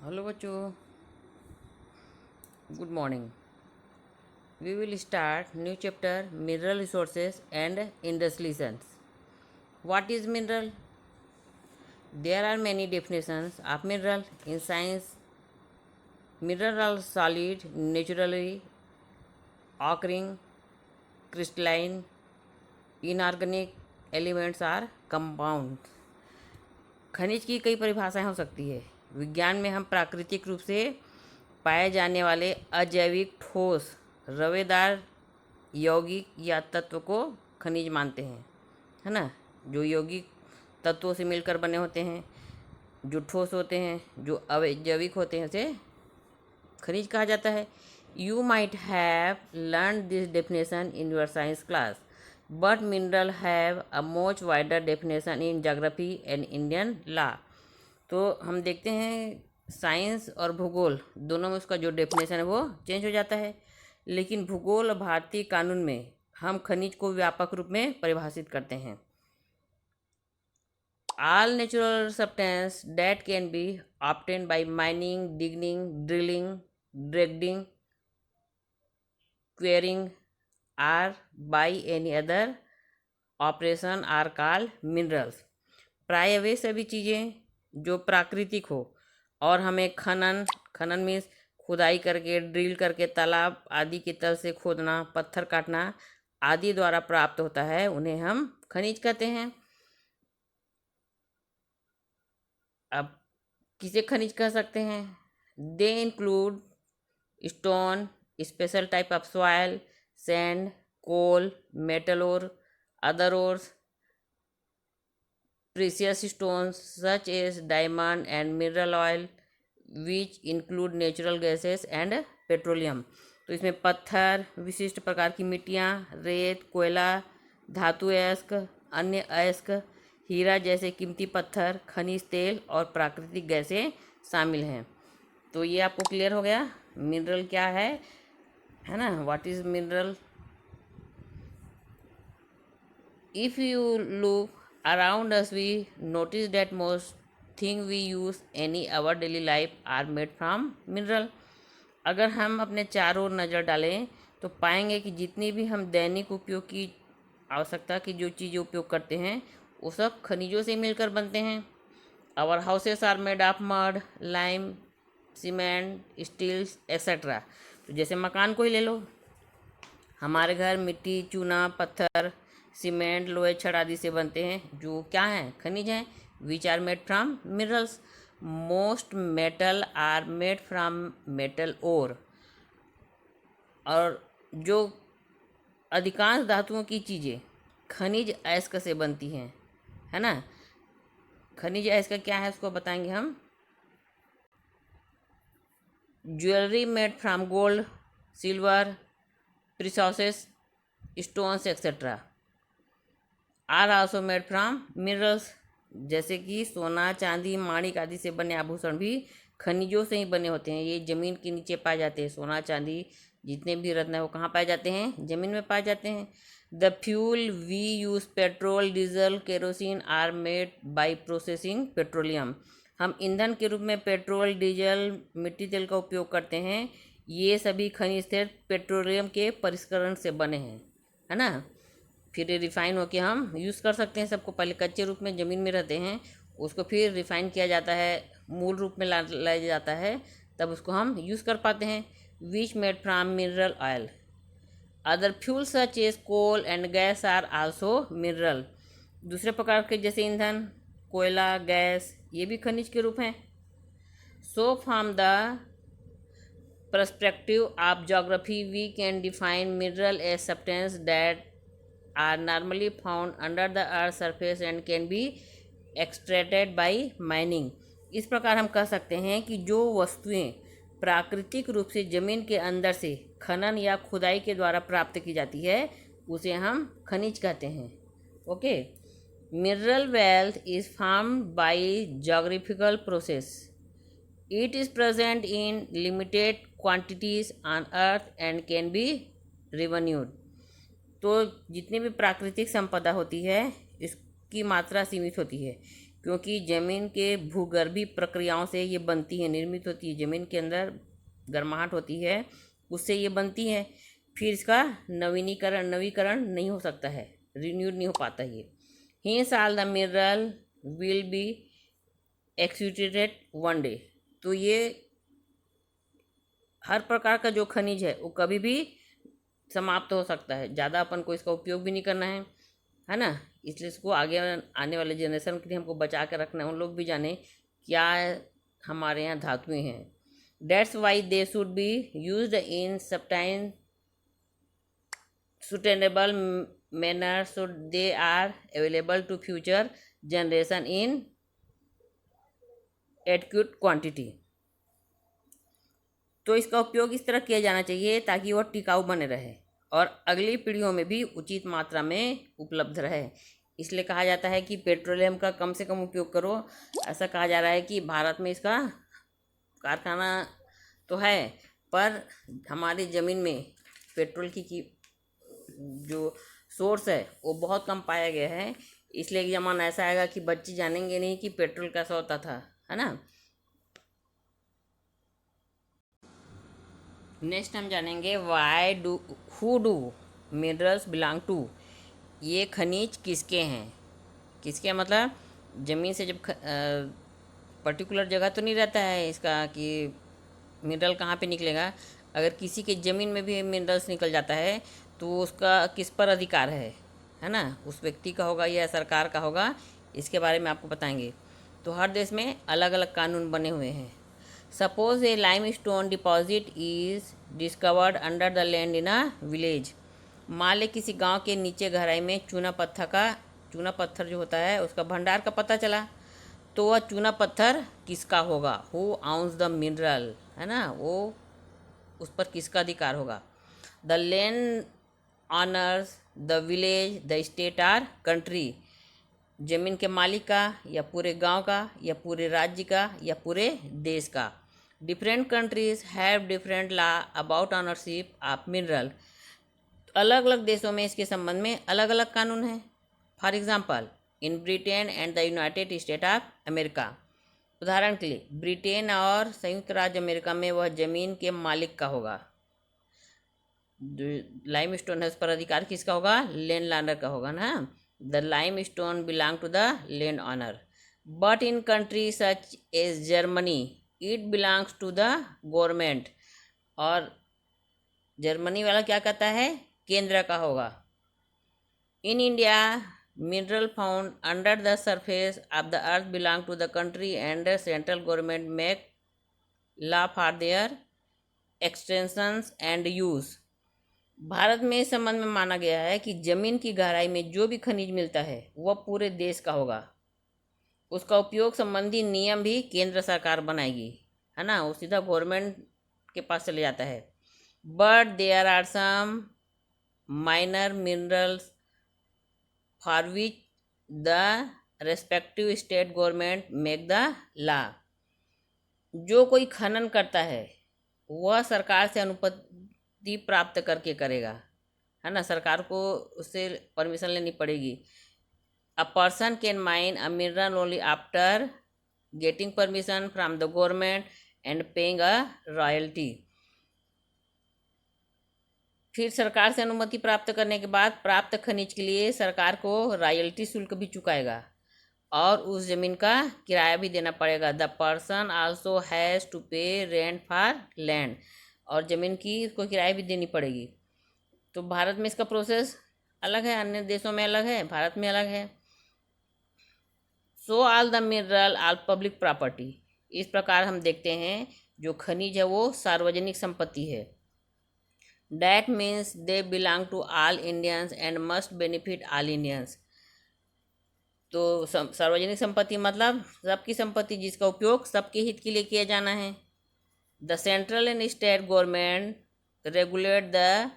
Hello बच्चों, good morning. We will start new chapter mineral resources and industrializations. What is mineral? There are many definitions of mineral in science. Mineral are solid, naturally occurring, crystalline, inorganic elements are compound. खनिज की कई परिभाषाएं हो सकती है। विज्ञान में हम प्राकृतिक रूप से पाए जाने वाले अजैविक ठोस रवेदार यौगिक या तत्व को खनिज मानते हैं, है ना। जो यौगिक तत्वों से मिलकर बने होते हैं, जो ठोस होते हैं, जो अजैविक होते हैं, उसे खनिज कहा जाता है। You might have learn this definition in your science class, but mineral have a much wider definition in geography and Indian law. तो हम देखते हैं साइंस और भूगोल दोनों में उसका जो डेफिनेशन है वो चेंज हो जाता है, लेकिन भूगोल और भारतीय कानून में हम खनिज को व्यापक रूप में परिभाषित करते हैं। All natural substance that can be obtained by mining, digging, drilling, dredging, quarrying, or by any other operation are called minerals. प्राय वे सभी चीज़ें जो प्राकृतिक हो और हमें खनन मीन्स खुदाई करके, ड्रिल करके, तालाब आदि की तल से खोदना, पत्थर काटना आदि द्वारा प्राप्त होता है, उन्हें हम खनिज कहते हैं। अब किसे खनिज कह सकते हैं? They include stone, special type of soil, sand, coal, metal ore, other ores, precious stones such as diamond and mineral oil, which include natural gases and petroleum. तो इसमें पत्थर, विशिष्ट प्रकार की मिट्टियाँ, रेत, कोयला, धातु अयस्क, अन्य अयस्क, हीरा जैसे कीमती पत्थर, खनिज तेल और प्राकृतिक गैसें शामिल हैं। तो ये आपको क्लियर हो गया मिनरल क्या है ना। What is mineral? If you look around us we notice that most thing we use any our daily life are made from mineral. अगर हम अपने चारों ओर नज़र डालें तो पाएंगे कि जितनी भी हम दैनिक उपयोग की आवश्यकता की जो चीज़ें उपयोग करते हैं वो सब खनिजों से मिलकर बनते हैं। Our houses are made of mud, lime, cement, steels etcetera. तो जैसे मकान को ही ले लो, हमारे घर मिट्टी, चूना, पत्थर, सीमेंट, लोहे, छड़ आदि से बनते हैं, जो क्या हैं? खनिज हैं। Which are made from minerals. Most metal are made from metal ore. और जो अधिकांश धातुओं की चीज़ें खनिज अयस्क से बनती हैं, है ना। खनिज अयस्क क्या है उसको बताएंगे हम। Jewellery made from gold, silver, precious stones etcetera are also made from minerals. जैसे कि सोना, चांदी, माणिक आदि से बने आभूषण भी खनिजों से ही बने होते हैं। ये ज़मीन के नीचे पाए जाते हैं। सोना, चांदी, जितने भी रत्न है वो कहाँ पाए जाते हैं? ज़मीन में पाए जाते हैं। The fuel we use, petrol, diesel, kerosene are made by processing petroleum. हम ईंधन के रूप में पेट्रोल, डीजल, मिट्टी तेल का उपयोग करते हैं। ये सभी खनिज तेल पेट्रोलियम के परिष्करण से बने हैं, है ना। फिर रिफ़ाइन होके हम यूज़ कर सकते हैं सबको। पहले कच्चे रूप में ज़मीन में रहते हैं, उसको फिर रिफ़ाइन किया जाता है, मूल रूप में लाया जाता है, तब उसको हम यूज़ कर पाते हैं। Which made from mineral oil. Other fuel such as coal and gas are also mineral. दूसरे प्रकार के जैसे ईंधन, कोयला, गैस, ये भी खनिज के रूप हैं। So from the perspective of geography, we can define mineral as substance that are normally found under the earth surface and can be extracted by mining. इस प्रकार हम कह सकते हैं कि जो वस्तुएं प्राकृतिक रूप से ज़मीन के अंदर से खनन या खुदाई के द्वारा प्राप्त की जाती है उसे हम खनिज कहते हैं। Okay. Mineral wealth is formed by geographical process. It is present in limited quantities on earth and can be revenued. तो जितनी भी प्राकृतिक संपदा होती है इसकी मात्रा सीमित होती है, क्योंकि ज़मीन के भूगर्भीय प्रक्रियाओं से ये बनती है, निर्मित होती है। ज़मीन के अंदर गर्माहट होती है, उससे ये बनती है। फिर इसका नवीकरण नहीं हो सकता है, रिन्यूड नहीं हो पाता ये। Hence all the mineral will be extracted one day। तो ये हर प्रकार का जो खनिज है वो कभी भी समाप्त हो सकता है, ज़्यादा अपन को इसका उपयोग भी नहीं करना है ना। इसलिए इसको आगे आने वाले जनरेशन के लिए हमको बचा के रखना है, उन लोग भी जाने क्या हमारे यहाँ धातुएं हैं। That's why they should be used in subtle sustainable manner so they are available to future generation in adequate quantity। तो इसका उपयोग इस तरह किया जाना चाहिए ताकि वह टिकाऊ बने रहे और अगली पीढ़ियों में भी उचित मात्रा में उपलब्ध रहे। इसलिए कहा जाता है कि पेट्रोलियम का कम से कम उपयोग करो। ऐसा कहा जा रहा है कि भारत में इसका कारखाना तो है, पर हमारी ज़मीन में पेट्रोल की जो सोर्स है वो बहुत कम पाया गया है। इसलिए एक ज़माना ऐसा आएगा कि बच्चे जानेंगे नहीं कि पेट्रोल कैसा होता था, है ना। नेक्स्ट हम जानेंगे who do minerals belong to. ये खनिज किसके हैं, किसके मतलब ज़मीन से जब पर्टिकुलर जगह तो नहीं रहता है इसका कि मिनरल कहाँ पे निकलेगा। अगर किसी के ज़मीन में भी मिनरल्स निकल जाता है तो उसका किस पर अधिकार है ना, उस व्यक्ति का होगा या सरकार का होगा, इसके बारे में आपको बताएंगे। तो हर देश में अलग अलग कानून बने हुए हैं। Suppose A limestone deposit is discovered under the land in a village. मान ले किसी गांव के नीचे गहराई में चूना पत्थर जो होता है उसका भंडार का पता चला, तो वह चूना पत्थर किसका होगा, हु आउंस द मिनरल, है ना, वो उस पर किसका अधिकार होगा। The land owners, the village, the state our country. जमीन के मालिक का या पूरे गांव का या पूरे राज्य का या पूरे देश का। Different countries have different law about ownership of mineral. अलग अलग देशों में इसके संबंध में अलग अलग कानून हैं। For example in Britain and the United state of America. उदाहरण के लिए ब्रिटेन और संयुक्त राज्य अमेरिका में वह जमीन के मालिक का होगा। लाइमस्टोन है उस पर अधिकार किसका होगा, लैंड लॉर्डर का होगा ना। The limestone belong to the land owner, but in country such as Germany it belongs to the government. और जर्मनी वाला क्या कहता है, केंद्र का होगा। In India mineral found under the surface of the earth belong to the country and central government make law for their extensions and use. Bharat में इस संबंध में माना गया है कि जमीन की गहराई में जो भी खनिज मिलता है वह पूरे देश का होगा। उसका उपयोग संबंधी नियम भी केंद्र सरकार बनाएगी, है ना, वो सीधा गवर्नमेंट के पास चले जाता है। But there are some minor minerals for which the respective state government make the law. जो कोई खनन करता है वह सरकार से अनुमति प्राप्त करके करेगा, है ना, सरकार को उससे परमिशन लेनी पड़ेगी। A person can mine a mineral only after getting permission from the government and paying a royalty. फिर सरकार से अनुमति प्राप्त करने के बाद प्राप्त खनिज के लिए सरकार को रॉयल्टी शुल्क भी चुकाएगा और उस जमीन का किराया भी देना पड़ेगा। The person also has to pay rent for land, और ज़मीन की उसको किराया भी देनी पड़ेगी। तो भारत में इसका प्रोसेस अलग है, अन्य देशों में अलग है, भारत में अलग है। So all the mineral all public property. इस प्रकार हम देखते हैं जो खनिज है वो सार्वजनिक संपत्ति है। That means they belong to all Indians and must benefit all Indians. तो सार्वजनिक संपत्ति मतलब सबकी संपत्ति जिसका उपयोग सबके हित के लिए किया जाना है। The central and state government regulate the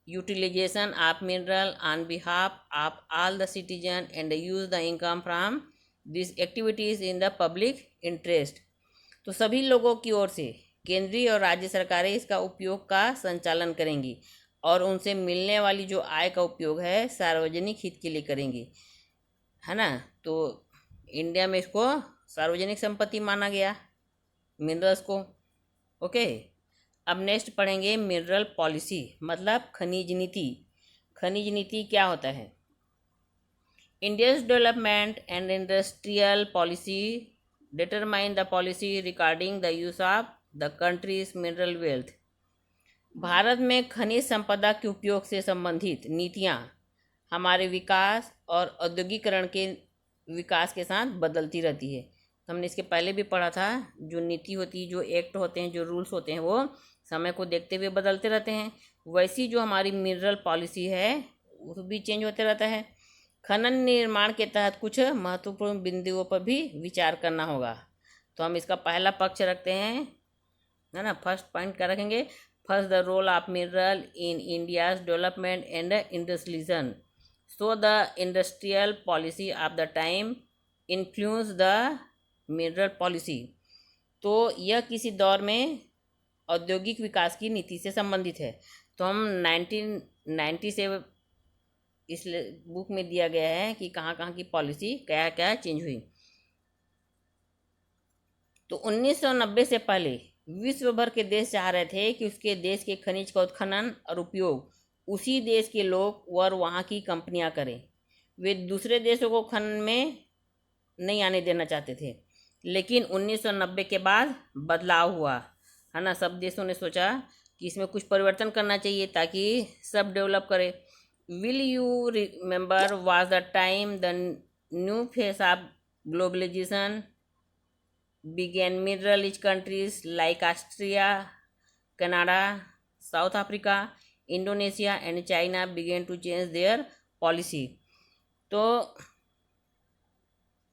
utilization of mineral on behalf of all the citizen and use the income from this activities in the public interest. तो सभी लोगों की ओर से केंद्रीय और राज्य सरकारें इसका उपयोग का संचालन करेंगी और उनसे मिलने वाली जो आय का उपयोग है सार्वजनिक हित के लिए करेंगी, है ना। तो इंडिया में इसको सार्वजनिक संपत्ति माना गया, मिनरल्स को। ओके, अब नेक्स्ट पढ़ेंगे मिनरल पॉलिसी, मतलब खनिज नीति। खनिज नीति क्या होता है? India's development and industrial policy determine the policy regarding the use of the countries mineral wealth. Bharat में खनिज संपदा के उपयोग से संबंधित नीतियाँ हमारे विकास और औद्योगिकरण के विकास के साथ बदलती रहती है। हमने इसके पहले भी पढ़ा था, जो नीति होती है, जो एक्ट होते हैं, जो रूल्स होते हैं, वो समय को देखते हुए बदलते रहते हैं। वैसी जो हमारी मिनरल पॉलिसी है वो भी चेंज होते रहता है। खनन निर्माण के तहत कुछ महत्वपूर्ण बिंदुओं पर भी विचार करना होगा। तो हम इसका पहला पक्ष रखते हैं, है ना। फर्स्ट पॉइंट क्या रखेंगे? First, the role of mineral in India's development and industrialization. So the industrial policy of the time influence the mineral policy. तो यह किसी दौर में औद्योगिक विकास की नीति से संबंधित है। तो हम 1990 से इस बुक में दिया गया है कि कहाँ कहाँ की पॉलिसी क्या क्या चेंज हुई। तो 1990 से पहले विश्व भर के देश चाह रहे थे कि उसके देश के खनिज का उत्खनन और उपयोग उसी देश के लोग और वहाँ की कंपनियां करें। वे दूसरे देशों को खनन में नहीं आने देना चाहते थे। लेकिन 1990 के बाद बदलाव हुआ, है ना। सब देशों ने सोचा कि इसमें कुछ परिवर्तन करना चाहिए ताकि सब डेवलप करे। Will you remember was the time the new face of globalization began mineral rich countries like Austria, Canada, South Africa, Indonesia and China began to change their policy। तो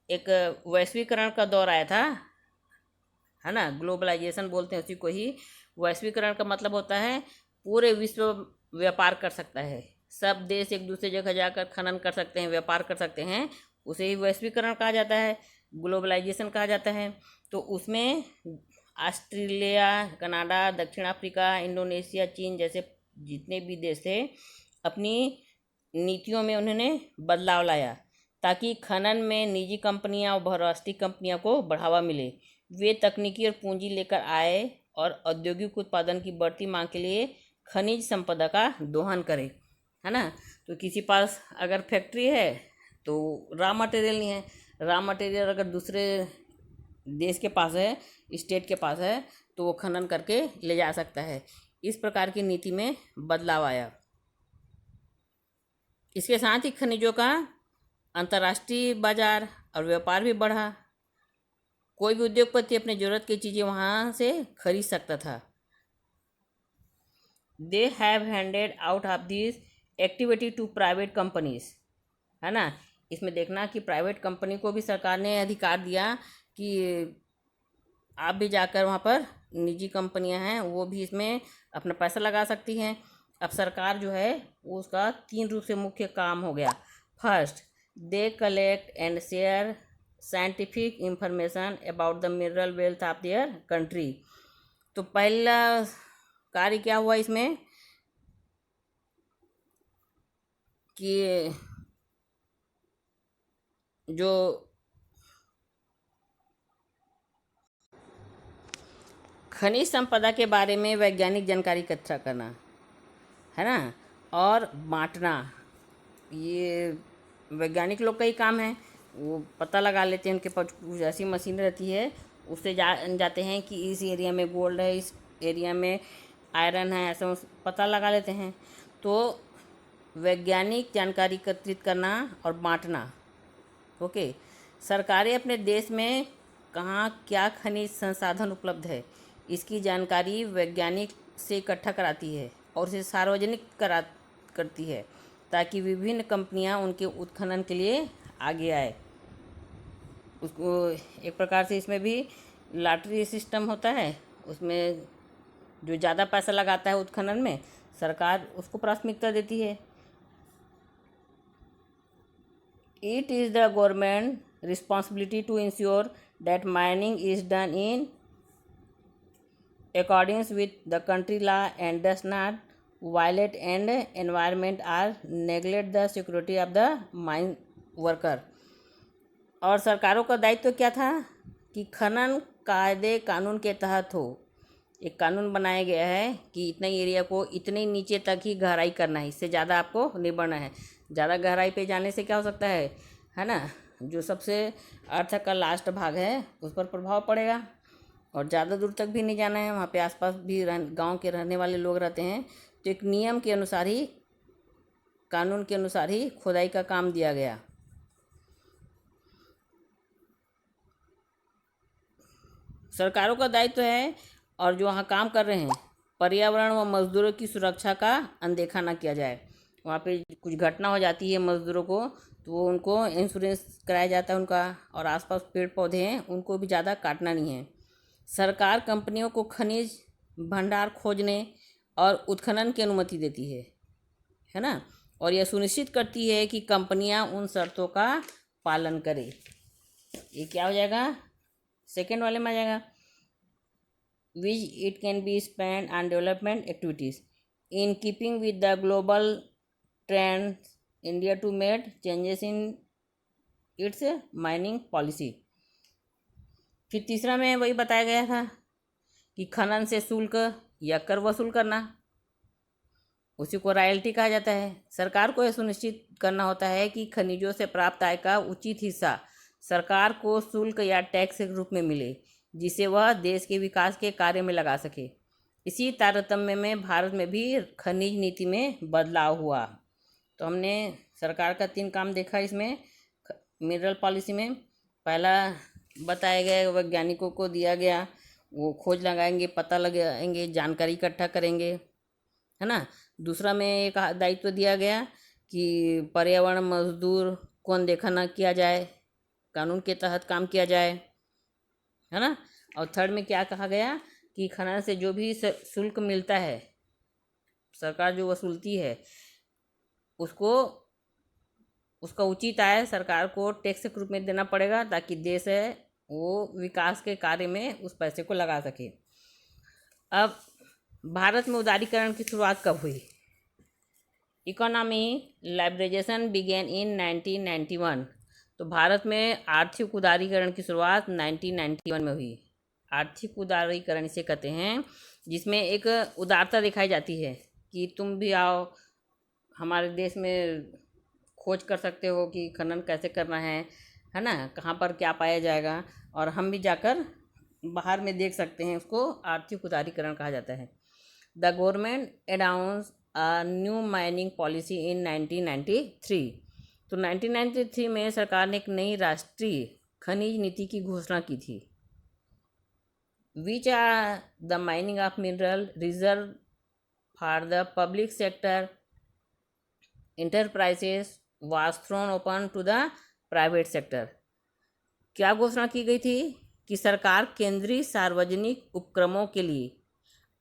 एक वैश्वीकरण का दौर आया था, है ना। ग्लोबलाइजेशन बोलते हैं उसी को ही। वैश्वीकरण का मतलब होता है पूरे विश्व व्यापार कर सकता है, सब देश एक दूसरे जगह जाकर खनन कर सकते हैं, व्यापार कर सकते हैं, उसे ही वैश्वीकरण कहा जाता है, ग्लोबलाइजेशन कहा जाता है। तो उसमें ऑस्ट्रेलिया, कनाडा, दक्षिण अफ्रीका, इंडोनेशिया, चीन जैसे जितने भी देश थे, अपनी नीतियों में उन्होंने बदलाव लाया ताकि खनन में निजी कंपनियां और बहुराष्ट्रीय कंपनियों को बढ़ावा मिले। वे तकनीकी और पूंजी लेकर आए और औद्योगिक उत्पादन की बढ़ती मांग के लिए खनिज संपदा का दोहन करें, है ना। तो किसी पास अगर फैक्ट्री है तो रॉ मटेरियल नहीं है, रॉ मटेरियल अगर दूसरे देश के पास है, स्टेट के पास है, तो वो खनन करके ले जा सकता है। इस प्रकार की नीति में बदलाव आया। इसके साथ ही खनिजों का अंतर्राष्ट्रीय बाजार और व्यापार भी बढ़ा। कोई भी उद्योगपति अपने ज़रूरत की चीज़ें वहाँ से खरीद सकता था। They have handed out of this activity to private companies, है ना। इसमें देखना कि प्राइवेट कंपनी को भी सरकार ने अधिकार दिया कि आप भी जाकर वहाँ पर, निजी कंपनियां हैं वो भी इसमें अपना पैसा लगा सकती हैं। अब सरकार जो है वो उसका 3 रूप से मुख्य काम हो गया। First, they collect and share scientific information about the mineral wealth of their country. तो पहला कार्य क्या हुआ इसमें कि जो खनिज संपदा के बारे में वैज्ञानिक जानकारी इकट्ठा करना, है ना, और बांटना, ये वैज्ञानिक लोग का ही काम है। वो पता लगा लेते हैं, उनके पास कुछ ऐसी मशीन रहती है, उससे जाते हैं कि इस एरिया में गोल्ड है, इस एरिया में आयरन है, ऐसा पता लगा लेते हैं। तो वैज्ञानिक जानकारी एकत्रित करना और बांटना। ओके, सरकारें अपने देश में कहाँ क्या खनिज संसाधन उपलब्ध है इसकी जानकारी वैज्ञानिक से इकट्ठा कराती है और उसे सार्वजनिक करती है ताकि विभिन्न कंपनियां उनके उत्खनन के लिए आगे आए। उसको एक प्रकार से इसमें भी लॉटरी सिस्टम होता है, उसमें जो ज़्यादा पैसा लगाता है उत्खनन में, सरकार उसको प्राथमिकता देती है। It is the government responsibility to ensure that mining is done in accordance with the country law and does not violate and environment or neglect the security of the mine worker। और सरकारों का दायित्व क्या था कि खनन कायदे कानून के तहत हो। एक कानून बनाया गया है कि इतने एरिया को इतने नीचे तक ही गहराई करना है, इससे ज़्यादा आपको नहीं बढ़ना है। ज़्यादा गहराई पे जाने से क्या हो सकता है ना, जो सबसे अर्थ का लास्ट भाग है उस पर प्रभाव पड़ेगा। और ज़्यादा दूर तक भी नहीं जाना है, वहाँ पे आसपास भी गांव के रहने वाले लोग रहते हैं। तो एक नियम के अनुसार ही, कानून के अनुसार ही खुदाई का काम दिया गया। सरकारों का दायित्व है और जो वहाँ काम कर रहे हैं, पर्यावरण व मजदूरों की सुरक्षा का अनदेखा ना किया जाए। वहाँ पे कुछ घटना हो जाती है मजदूरों को, तो वो उनको इंश्योरेंस कराया जाता है उनका। और आसपास पेड़ पौधे हैं उनको भी ज़्यादा काटना नहीं है। सरकार कंपनियों को खनिज भंडार खोजने और उत्खनन की अनुमति देती है ना, और यह सुनिश्चित करती है कि कंपनियां उन शर्तों का पालन करें। ये क्या हो जाएगा, सेकेंड वाले में आ जाएगा। Which it can be spend on development activities in keeping with the global trend India to made changes in its mining policy. फिर तीसरा में वही बताया गया था कि खनन से शुल्क या कर वसूल करना, उसी को रॉयल्टी कहा जाता है। सरकार को यह सुनिश्चित करना होता है कि खनिजों से प्राप्त आय का उचित हिस्सा सरकार को शुल्क या टैक्स के रूप में मिले, जिसे वह देश के विकास के कार्य में लगा सके। इसी तारतम्य में भारत में भी खनिज नीति में बदलाव हुआ। तो हमने सरकार का 3 काम देखा इसमें मिनरल पॉलिसी में। पहला बताया गया, वैज्ञानिकों को दिया गया, वो खोज लगाएंगे, पता लगाएंगे, जानकारी इकट्ठा करेंगे, है ना। दूसरा में एक दायित्व दिया गया कि पर्यावरण मजदूर को अनदेखा न किया जाए, कानून के तहत काम किया जाए, है ना। और थर्ड में क्या कहा गया कि खनन से जो भी शुल्क मिलता है, सरकार जो वसूलती है, उसका उचित आय सरकार को टैक्स के रूप में देना पड़ेगा, ताकि देश है वो विकास के कार्य में उस पैसे को लगा सके। अब भारत में उदारीकरण की शुरुआत कब हुई? Economy liberalisation began in 1991। तो भारत में आर्थिक उदारीकरण की शुरुआत 1991 में हुई। आर्थिक उदारीकरण इसे कहते हैं जिसमें एक उदारता दिखाई जाती है कि तुम भी आओ, हमारे देश में खोज कर सकते हो कि खनन कैसे करना है ना, कहाँ पर क्या पाया जाएगा, और हम भी जाकर बाहर में देख सकते हैं। उसको आर्थिक उदारीकरण कहा जाता है। The government announce a new mining policy in 1993। तो 1993 में सरकार ने एक नई राष्ट्रीय खनिज नीति की घोषणा की थी। Which are the mining of mineral reserve for the public sector enterprises was thrown open to the private sector. क्या घोषणा की गई थी कि सरकार केंद्रीय सार्वजनिक उपक्रमों के लिए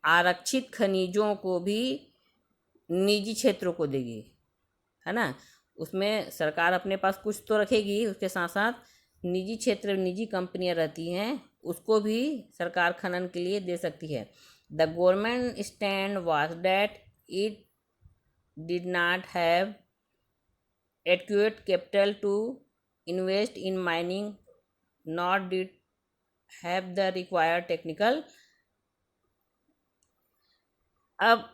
आरक्षित खनिजों को भी निजी क्षेत्रों को देगी, है ना। उसमें सरकार अपने पास कुछ तो रखेगी, उसके साथ साथ निजी क्षेत्र, निजी कंपनियां रहती हैं, उसको भी सरकार खनन के लिए दे सकती है। The government stand was that it did not have adequate capital to invest in mining, nor did have the required technical। अब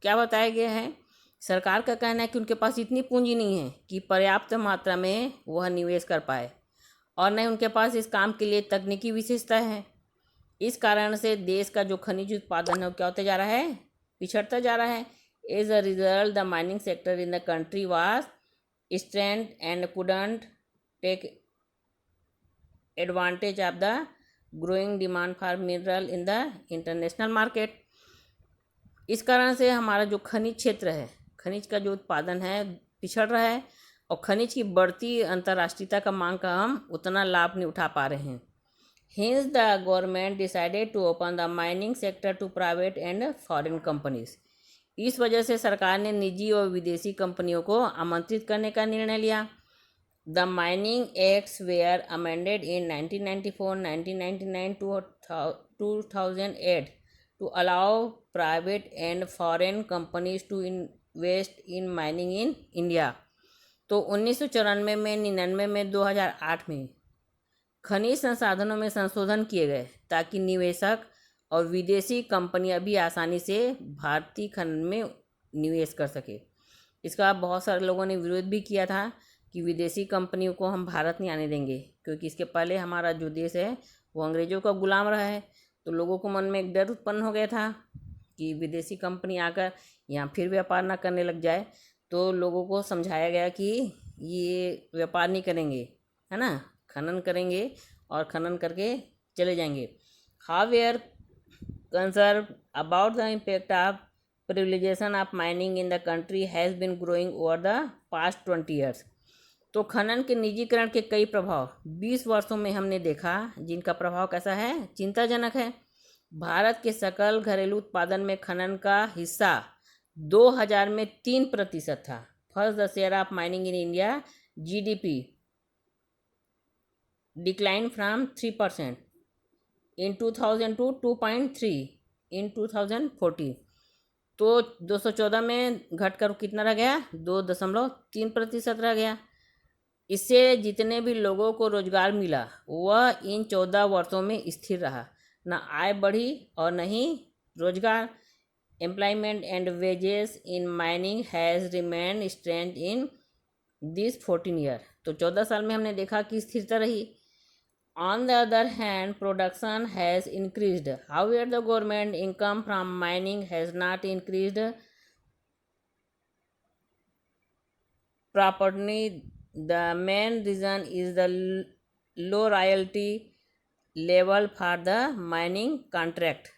क्या बताया गया है, सरकार का कहना है कि उनके पास इतनी पूंजी नहीं है कि पर्याप्त मात्रा में वह निवेश कर पाए, और न उनके पास इस काम के लिए तकनीकी विशेषता है। इस कारण से देश का जो खनिज उत्पादन है वो क्या होता जा रहा है, पिछड़ता जा रहा है। As a result the mining sector in the country was strength and couldn't take advantage of the growing demand for mineral in the international market। इस कारण से हमारा जो खनिज क्षेत्र है, खनिज का जो उत्पादन है पिछड़ रहा है, और खनिज की बढ़ती अंतर्राष्ट्रीयता का मांग का हम उतना लाभ नहीं उठा पा रहे हैं। Hence the government decided to open the mining sector to private and foreign companies। इस वजह से सरकार ने निजी और विदेशी कंपनियों को आमंत्रित करने का निर्णय लिया। The mining acts were amended in 1994, 1999 to 2008 to allow private and foreign companies to invest in mining in India. तो 1994 में, 99 में, 2008 में खनिज संसाधनों में संशोधन किए गए ताकि निवेशक और विदेशी कंपनियां भी आसानी से भारतीय खनन में निवेश कर सके। इसका बहुत सारे लोगों ने विरोध भी किया था कि विदेशी कंपनियों को हम भारत नहीं आने देंगे, क्योंकि इसके पहले हमारा जो देश है वो अंग्रेज़ों का गुलाम रहा है। तो लोगों को मन में एक डर उत्पन्न हो गया था कि विदेशी कंपनी आकर यहाँ फिर व्यापार ना करने लग जाए। तो लोगों को समझाया गया कि ये व्यापार नहीं करेंगे, है ना, खनन करेंगे और खनन करके चले जाएंगे। However concern about the impact of privilegization of mining in the country has been growing over the past 20 years। तो खनन के निजीकरण के कई प्रभाव 20 वर्षों में हमने देखा, जिनका प्रभाव कैसा है, चिंताजनक है। भारत के सकल घरेलू उत्पादन में खनन का हिस्सा 2000 में 3% था। First the share of mining in India GDP decline from 3% in 2000 to 2.3 in 2014। तो 214 में घटकर कितना रह गया, 2.3% रह गया। इससे जितने भी लोगों को रोजगार मिला वह इन 14 वर्षों में स्थिर रहा, न आय बढ़ी और न ही रोजगार। Employment and wages in mining has remained strength in this 14 year. तो 14 साल में हमने देखा कि स्थिरता रही। On the other hand, production has increased. However, the government income from mining has not increased properly. The main reason is the low royalty level for the mining contract।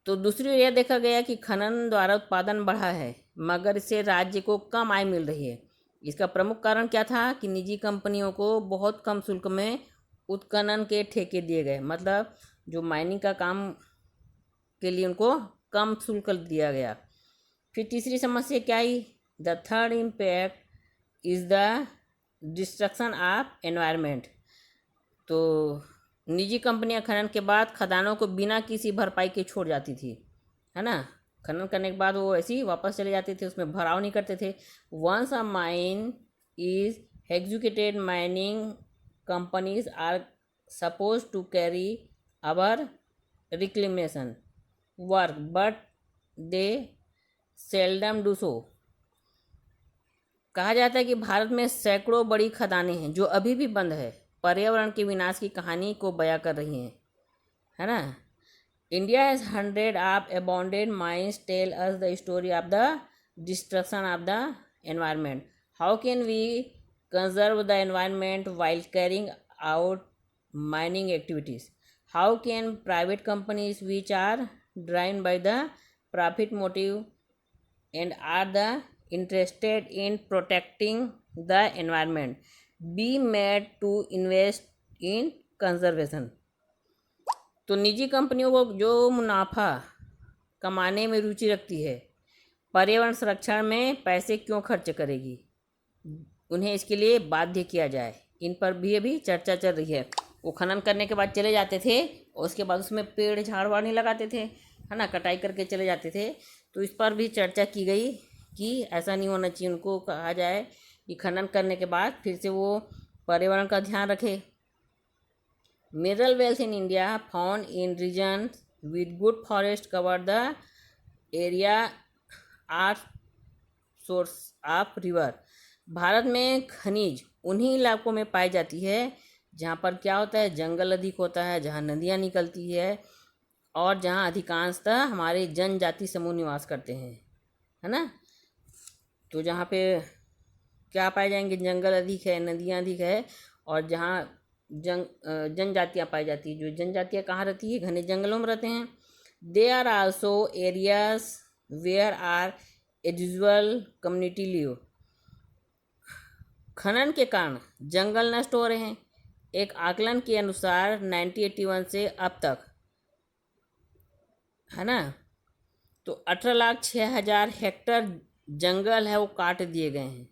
तो दूसरी ओर यह देखा गया कि खनन द्वारा उत्पादन बढ़ा है, मगर इससे राज्य को कम आय मिल रही है। इसका प्रमुख कारण क्या था कि निजी कंपनियों को बहुत कम शुल्क में उत्खनन के ठेके दिए गए, मतलब जो माइनिंग का काम के लिए उनको कम शुल्क दिया गया। फिर तीसरी समस्या क्या आई, the third impact is the destruction of environment. तो निजी कंपनियां खनन के बाद खदानों को बिना किसी भरपाई के छोड़ जाती थी, है ना। खनन करने के बाद वो ऐसे ही वापस चले जाते थे, उसमें भराव नहीं करते थे। Once a mine is executed, mining companies are suppose to carry our reclamation work, but they seldom do so. कहा जाता है कि भारत में सैकड़ों बड़ी खदानें हैं जो अभी भी बंद है, पर्यावरण के विनाश की कहानी को बयां कर रही हैं, है ना। India has hundred of abandoned mines tell us the story of the destruction of the environment. How can we conserve the environment while carrying out mining activities? How can private companies which are driven by the profit motive and are the interested in protecting the environment be made to invest in conservation? तो निजी कंपनियों को जो मुनाफा कमाने में रुचि रखती है, पर्यावरण संरक्षण में पैसे क्यों खर्च करेगी, उन्हें इसके लिए बाध्य किया जाए। इन पर भी अभी चर्चा चल रही है। वो खनन करने के बाद चले जाते थे और उसके बाद उसमें पेड़ झाड़ वाड़ नहीं लगाते थे, है ना, कटाई करके चले जाते थे। तो इस पर भी चर्चा की गई कि ऐसा नहीं होना चाहिए। उनको कहा जाए कि खनन करने के बाद फिर से वो पर्यावरण का ध्यान रखे। Mineral wells in India found in regions with good forest cover the area are source of river। Bharat में खनिज उन्हीं इलाकों में पाई जाती है जहाँ पर क्या होता है, जंगल अधिक होता है, जहाँ नदियाँ निकलती है और जहाँ अधिकांशतः हमारे जनजाति समूह निवास करते हैं, है ना। तो जहाँ पे क्या पाए जाएंगे, जंगल अधिक है, नदियाँ अधिक है और जहाँ जनजातियाँ पाई जाती है। जो जनजातियाँ कहाँ रहती है, घने जंगलों में रहते हैं। They are also areas where are individual community live. खनन के कारण जंगल नष्ट हो रहे हैं। एक आकलन के अनुसार 1981 से अब तक, है ना, तो 18,06,000 हेक्टेयर जंगल है वो काट दिए गए हैं।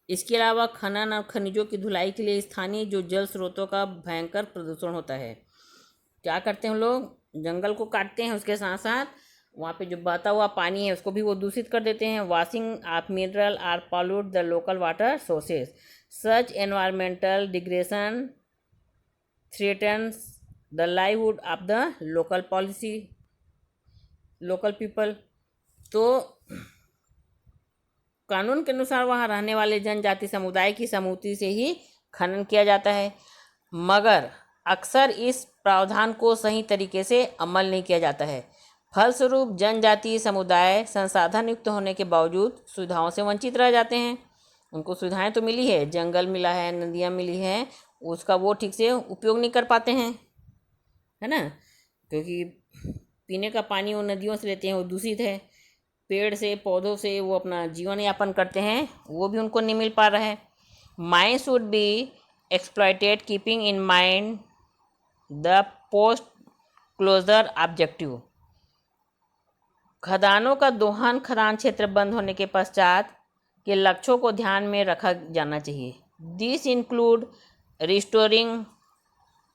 इसके अलावा खनन और खनिजों की धुलाई के लिए स्थानीय जो जल स्रोतों का भयंकर प्रदूषण होता है। क्या करते हैं लोग, जंगल को काटते हैं, उसके साथ साथ वहाँ पे जो बहता हुआ पानी है उसको भी वो दूषित कर देते हैं। Washing of mineral are pollute the local water sources. Such environmental degradation threatens the livelihood of the local people. तो कानून के अनुसार वहाँ रहने वाले जनजाति समुदाय की सहमति से ही खनन किया जाता है, मगर अक्सर इस प्रावधान को सही तरीके से अमल नहीं किया जाता है। फलस्वरूप जनजातीय समुदाय संसाधन युक्त होने के बावजूद सुविधाओं से वंचित रह जाते हैं। उनको सुविधाएं तो मिली है, जंगल मिला है, नदियाँ मिली हैं, उसका वो ठीक से उपयोग नहीं कर पाते हैं, है ना, क्योंकि पीने का पानी वो नदियों से लेते हैं, वो दूषित है। पेड़ से पौधों से वो अपना जीवन यापन करते हैं, वो भी उनको नहीं मिल पा रहा है। Mines would be exploited keeping in mind the post closure objective. खदानों का दोहन खदान क्षेत्र बंद होने के पश्चात के लक्ष्यों को ध्यान में रखा जाना चाहिए। This include restoring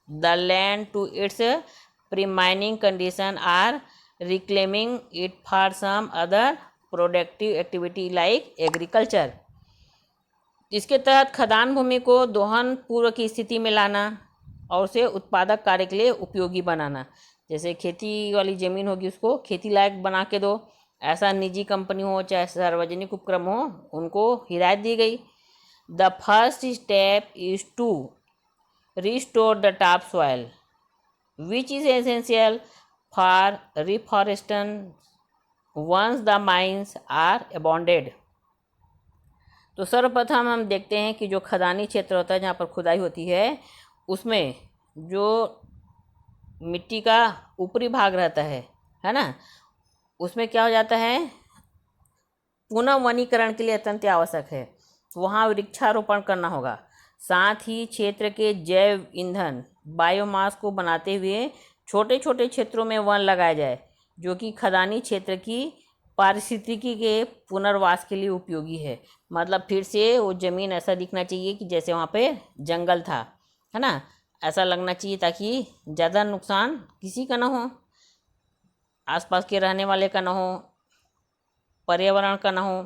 the land to its premining condition or reclaiming it for some other productive activity like agriculture. इसके तहत खदान भूमि को दोहन पूर्व की स्थिति में लाना और उसे उत्पादक कार्य के लिए उपयोगी बनाना। जैसे खेती वाली ज़मीन होगी उसको खेती लायक बना के दो, ऐसा निजी कंपनी हो चाहे सार्वजनिक उपक्रम हो, उनको हिदायत दी गई। The first step is to restore the top soil which is essential for reforestation once the mines are abandoned. तो सर्वप्रथम हम देखते हैं कि जो खदानी क्षेत्र होता है जहाँ पर खुदाई होती है, उसमें जो मिट्टी का ऊपरी भाग रहता है ना, उसमें क्या हो जाता है, पुनः वनीकरण के लिए अत्यंत आवश्यक है। वहाँ वृक्षारोपण करना होगा। साथ ही क्षेत्र के जैव ईंधन बायोमास को बनाते हुए छोटे छोटे क्षेत्रों में वन लगाया जाए, जो कि खदानी क्षेत्र की पारिस्थितिकी के पुनर्वास के लिए उपयोगी है। मतलब फिर से वो ज़मीन ऐसा दिखना चाहिए कि जैसे वहाँ पे जंगल था, है ना, ऐसा लगना चाहिए ताकि ज़्यादा नुकसान किसी का ना हो, आसपास के रहने वाले का ना हो, पर्यावरण का ना हो।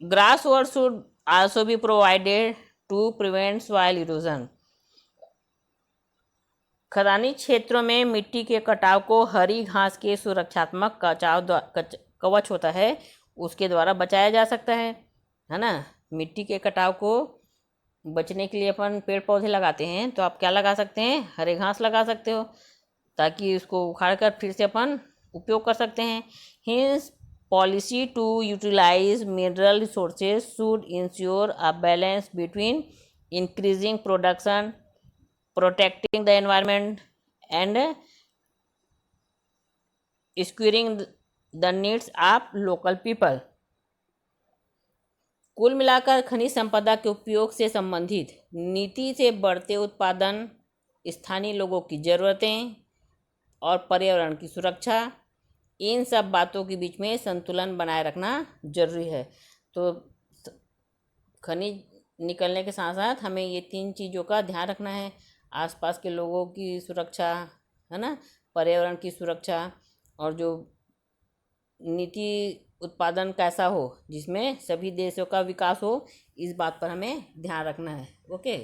Grass over should also be provided to prevent soil erosion. खदानी क्षेत्रों में मिट्टी के कटाव को हरी घास के सुरक्षात्मक कवच होता है, उसके द्वारा बचाया जा सकता है ना। मिट्टी के कटाव को बचने के लिए अपन पेड़ पौधे लगाते हैं, तो आप क्या लगा सकते हैं, हरे घास लगा सकते हो, ताकि उसको उखाड़ कर फिर से अपन उपयोग कर सकते हैं। Hence policy to utilize mineral resources should ensure a balance between increasing production, protecting the environment and securing the needs of local people। कुल मिलाकर खनिज संपदा के उपयोग से संबंधित नीति से बढ़ते उत्पादन, स्थानीय लोगों की ज़रूरतें और पर्यावरण की सुरक्षा, इन सब बातों के बीच में संतुलन बनाए रखना जरूरी है। तो खनिज निकलने के साथ साथ हमें ये 3 चीज़ों का ध्यान रखना है। आसपास के लोगों की सुरक्षा, है ना, पर्यावरण की सुरक्षा, और जो नीति उत्पादन कैसा हो जिसमें सभी देशों का विकास हो, इस बात पर हमें ध्यान रखना है। Okay,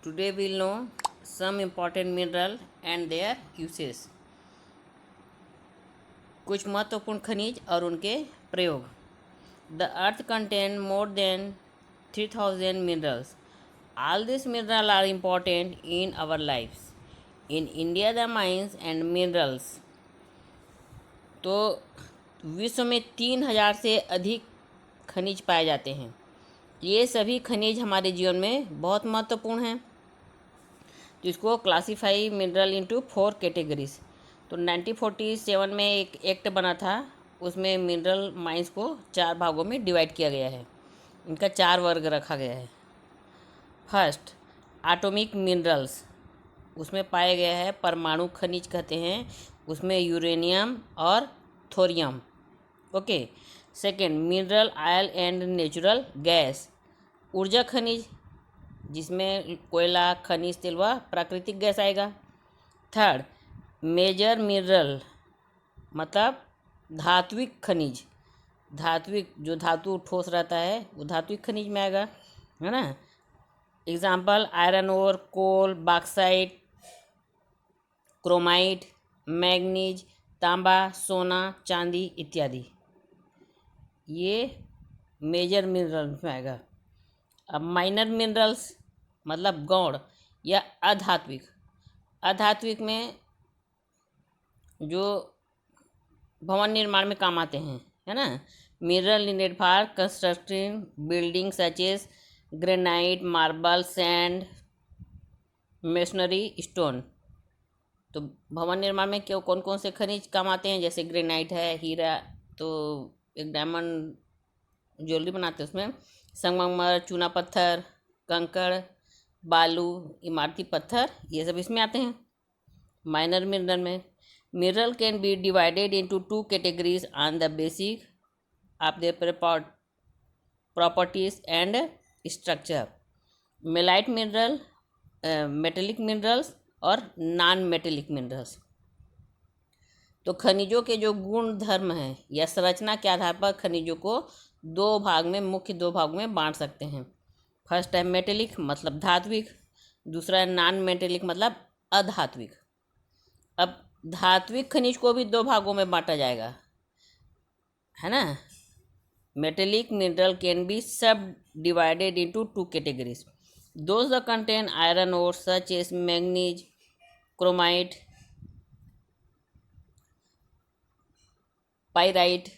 today will know some important mineral and their uses. कुछ महत्वपूर्ण खनिज और उनके प्रयोग। The earth contain more than 3000 minerals. All these minerals are important in our lives. In India, the mines and minerals. तो विश्व में 3000 से अधिक खनिज पाए जाते हैं। ये सभी खनिज हमारे जीवन में बहुत महत्वपूर्ण हैं। तो इसको क्लासीफाई मिनरल इनटू 4 कैटेगरीज। तो 1947 में एक एक्ट बना था, उसमें मिनरल माइंस को 4 भागों में डिवाइड किया गया है। इनका 4 वर्ग रखा गया है। फर्स्ट, एटॉमिक मिनरल्स, उसमें पाया गया है परमाणु खनिज कहते हैं, उसमें यूरेनियम और thorium. Okay. Second, mineral oil and natural gas, ऊर्जा खनिज, जिसमें कोयला, खनिज तेल व प्राकृतिक गैस आएगा। थर्ड, मेजर मिनरल, मतलब धात्विक खनिज, धात्विक जो धातु ठोस रहता है वो धात्विक खनिज में आएगा, है ना। एग्जाम्पल आयरन ओर, कोल, बॉक्साइट, क्रोमाइट, मैग्नीज, तांबा, सोना, चांदी इत्यादि, ये मेजर मिनरल्स में आएगा। अब माइनर मिनरल्स मतलब गौण या अधात्विक, अधात्विक में जो भवन निर्माण में काम आते हैं, है ना। Mineral needed for constructing building such as granite, marble, sand, masonry, stone. तो भवन निर्माण में क्यों कौन कौन से खनिज काम आते हैं, जैसे ग्रेनाइट है, हीरा, तो एक डायमंड ज्वेलरी बनाते हैं उसमें, संगमरमर, चूना पत्थर, कंकड़, बालू, इमारती पत्थर, ये सब इसमें आते हैं माइनर मिनरल में। Mineral can be divided into two categories on the basic of their properties and structure. मेलाइट मिनरल, मेटेलिक मिनरल्स और नॉन मेटेलिक मिनरल्स। तो खनिजों के जो गुण धर्म हैं या संरचना के आधार पर खनिजों को दो भाग में, मुख्य दो भागों में बांट सकते हैं। फर्स्ट है मेटेलिक मतलब धात्विक, दूसरा है नॉन मेटेलिक मतलब अधात्विक। अब धात्विक खनिज को भी दो भागों में बांटा जाएगा, है ना। Metallic mineral can be subdivided into two categories, those the contain iron ore such as manganese, chromite, pyrite,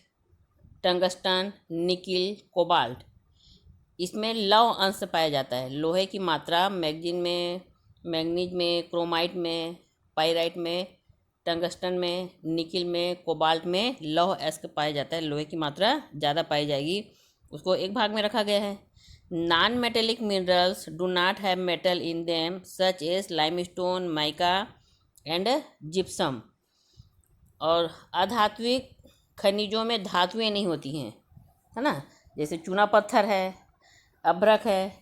tungsten, nickel, cobalt. इसमें लौह अंश पाया जाता है, लोहे की मात्रा मैग्नीज में, क्रोमाइट में, पाइराइट में, टंगस्टन में, निकिल में, कोबाल्ट में लौह अंश पाया जाता है, लोहे की मात्रा ज़्यादा पाई जाएगी, उसको एक भाग में रखा गया है। Non metallic minerals do not have metal in them such as limestone, mica and gypsum. और अधात्विक खनिजों में धातुएं नहीं होती हैं, है ना, जैसे चूना पत्थर है, अभ्रक है,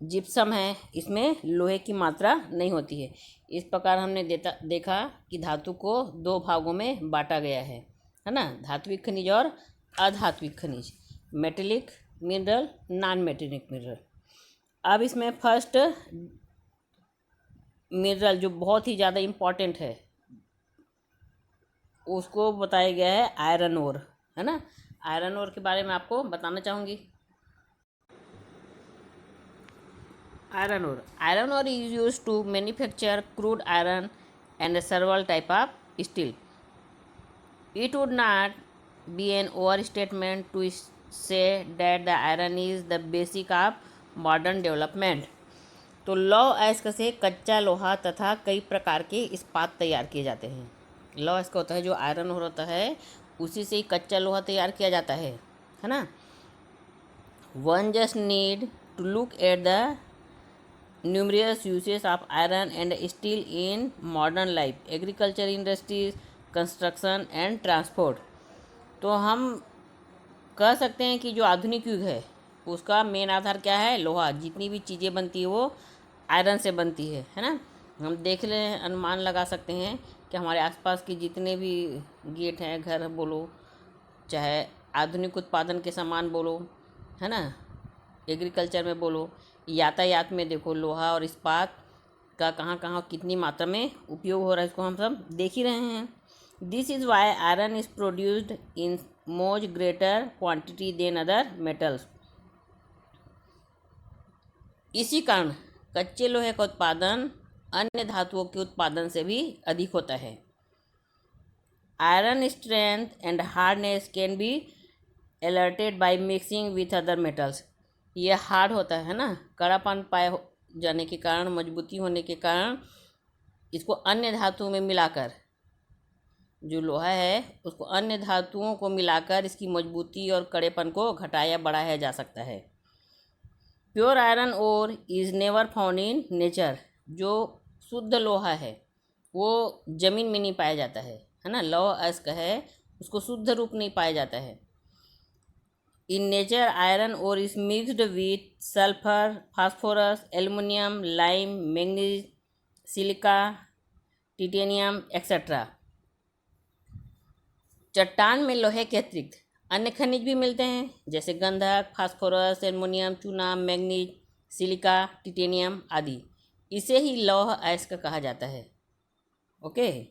जिप्सम है, इसमें लोहे की मात्रा नहीं होती है। इस प्रकार हमने देखा कि धातु को दो भागों में बांटा गया है ना, धात्विक खनिज और अधात्विक खनिज, metallic mineral, non metallic mineral. अब इसमें फर्स्ट मिनरल जो बहुत ही ज़्यादा इम्पॉर्टेंट है उसको बताया गया है आयरन ओर, है ना। आयरन ओर के बारे में आपको बताना चाहूँगी। Iron ore is used to manufacture crude iron and several type of steel. It would not be an overstatement to say that the iron is the basic of modern development. तो लौह अयस्क से कच्चा लोहा तथा कई प्रकार के इस्पात तैयार किए जाते हैं। लौह अयस्क होता है जो आयरन ओर होता है, उसी से ही कच्चा लोहा तैयार किया जाता है ना। One just need to look at the numerous uses of iron and steel in modern life, agriculture, industries, construction and transport। तो हम कह सकते हैं कि जो आधुनिक युग है उसका मेन आधार क्या है, लोहा। जितनी भी चीज़ें बनती है वो आयरन से बनती है ना। हम देख लें, अनुमान लगा सकते हैं कि हमारे आसपास के जितने भी गेट हैं, घर बोलो, चाहे आधुनिक उत्पादन के सामान बोलो, है ना, एग्रीकल्चर में बोलो, यातायात में देखो, लोहा और इस्पात का कहाँ कहाँ कितनी मात्रा में उपयोग हो रहा है इसको हम सब देख ही रहे हैं। This is why iron is produced in much greater quantity than other metals. इसी कारण कच्चे लोहे का उत्पादन अन्य धातुओं के उत्पादन से भी अधिक होता है। Iron strength and hardness can be alerted by mixing with other metals. ये हार्ड होता है ना, कड़ापन पाए जाने के कारण, मजबूती होने के कारण इसको अन्य धातुओं में मिलाकर, जो लोहा है उसको अन्य धातुओं को मिलाकर इसकी मजबूती और कड़ेपन को घटाया बढ़ाया जा सकता है। Pure iron ore is never found in nature. जो शुद्ध लोहा है वो ज़मीन में नहीं पाया जाता है ना। लौह अयस्क है उसको शुद्ध रूप नहीं पाया जाता है। In nature, iron ore is mixed with sulfur, phosphorus, aluminum, lime, manganese, silica, titanium, etc. चट्टान में लोहे के अतिरिक्त अन्य खनिज भी मिलते हैं, जैसे गंधक, फास्फोरस, एल्युमिनियम, चूना, मैग्नीज, सिलिका, टिटेनियम आदि। इसे ही लौह अयस्क कहा जाता है। Okay,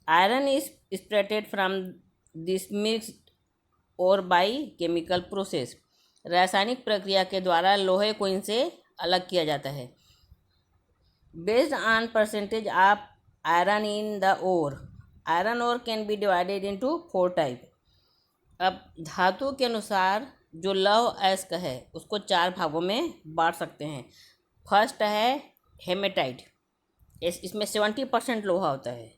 iron is separated from this mixed ore by chemical process. रासायनिक प्रक्रिया के द्वारा लोहे को इनसे अलग किया जाता है। Based on percentage of iron in the ore, iron ore can be divided into 4 type. अब धातु के अनुसार जो लौह अयस्क है उसको 4 भागों में बांट सकते हैं। फर्स्ट है हेमेटाइट, इसमें 70% लोहा होता है।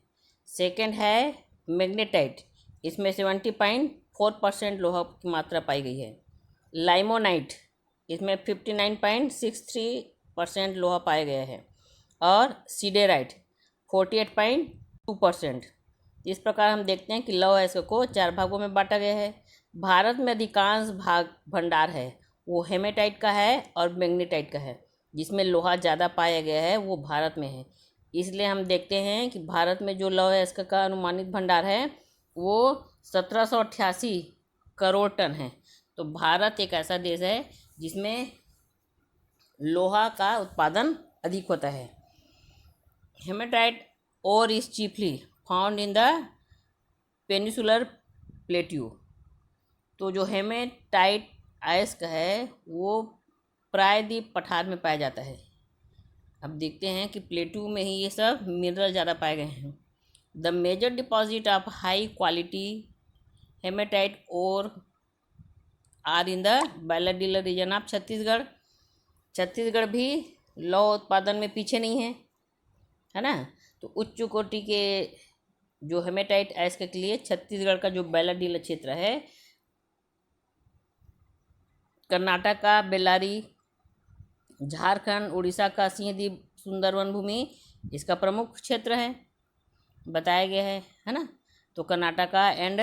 सेकंड है मैग्नेटाइट, इसमें 70.4% लोहा की मात्रा पाई गई है। लाइमोनाइट, इसमें 59.63% लोहा पाया गया है। और सीडेराइट 48.2%। इस प्रकार हम देखते हैं कि लौह अयस्क को 4 भागों में बांटा गया है। भारत में अधिकांश भाग भंडार है वो हेमेटाइट का है और मैग्नेटाइट का है। जिसमें लोहा ज़्यादा पाया गया है वो भारत में है। इसलिए हम देखते हैं कि भारत में जो लौह अयस्क का अनुमानित भंडार है वो 1788 करोड़ टन है। तो भारत एक ऐसा देश है जिसमें लोहा का उत्पादन अधिक होता है। Hematite ore is chiefly found in the peninsular plateau। तो जो हेमेटाइट अयस्क है वो प्रायद्वीप पठार में पाया जाता है। अब देखते हैं कि प्लेटू में ही ये सब मिनरल ज़्यादा पाए गए हैं। The major deposit of high quality hematite ore are in the Bailadila region of Chhattisgarh. Chhattisgarh भी लौह उत्पादन में पीछे नहीं है ना। तो उच्च कोटि के जो हेमेटाइट अयस्क के लिए छत्तीसगढ़ का जो बायलाडीलर क्षेत्र है, कर्नाटक का बेल्लारी, झारखंड, उड़ीसा का सिंहदीप सुंदरवन भूमि इसका प्रमुख क्षेत्र है, बताया गया है ना। तो कर्नाटका एंड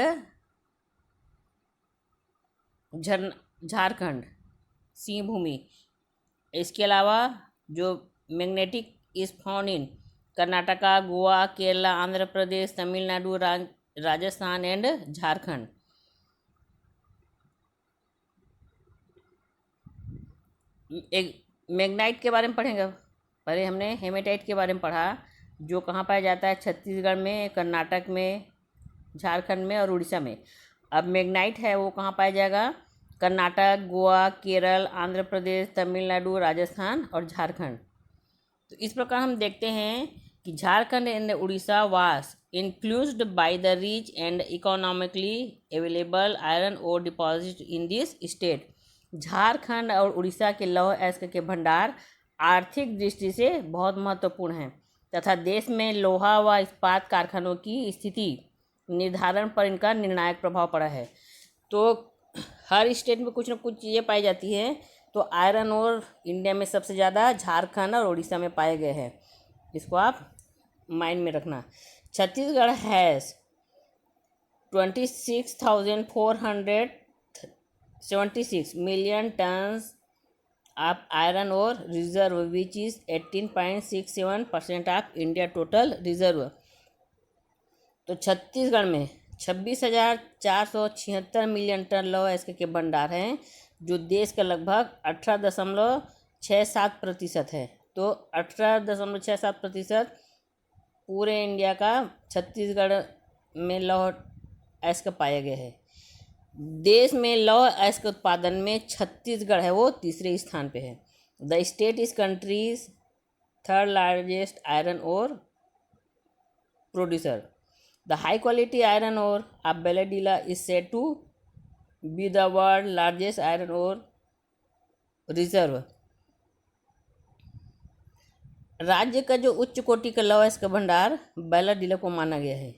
झारखंड सिंह भूमि। इसके अलावा जो magnetic is found in Karnataka, Goa, Kerala, Andhra Pradesh, Tamil Nadu, Rajasthan and Jharkhand. एक मैग्नाइट के बारे में पढ़ेंगे। पहले हमने हेमेटाइट के बारे में पढ़ा जो कहाँ पाया जाता है, छत्तीसगढ़ में, कर्नाटक में, झारखंड में और उड़ीसा में। अब मैग्नाइट है वो कहाँ पाया जाएगा, कर्नाटक, गोवा, केरल, आंध्र प्रदेश, तमिलनाडु, राजस्थान और झारखंड। तो इस प्रकार हम देखते हैं कि Jharkhand and Orissa was influenced by the rich and economically available iron ore deposit in this state. Jharkhand और उड़ीसा के लौह अयस्क के भंडार आर्थिक दृष्टि से बहुत महत्वपूर्ण हैं तथा देश में लोहा व इस्पात कारखानों की स्थिति निर्धारण पर इनका निर्णायक प्रभाव पड़ा है। तो हर स्टेट में कुछ न कुछ चीज़ें पाई जाती हैं। तो आयरन ओर इंडिया में सबसे ज़्यादा झारखंड और उड़ीसा में पाए गए हैं। इसको आप माइंड में रखना। Chhattisgarh has 26,476 million tons of iron ore reserve which is 18.67% of India total reserve। तो छत्तीसगढ़ में 26,476 मिलियन टन लौह अयस्क के भंडार हैं जो देश का लगभग 18.67% है। तो 18.67% पूरे इंडिया का छत्तीसगढ़ में लौह अयस्क पाया गया है। देश में लौह अयस्क उत्पादन में छत्तीसगढ़ है वो तीसरे स्थान पे है। The state is country's third largest iron ore producer. The high quality iron ore of Bailadila is said to be the world largest iron ore reserve. राज्य का जो उच्च कोटि का लौह अयस्क भंडार बेलाडीला को माना गया है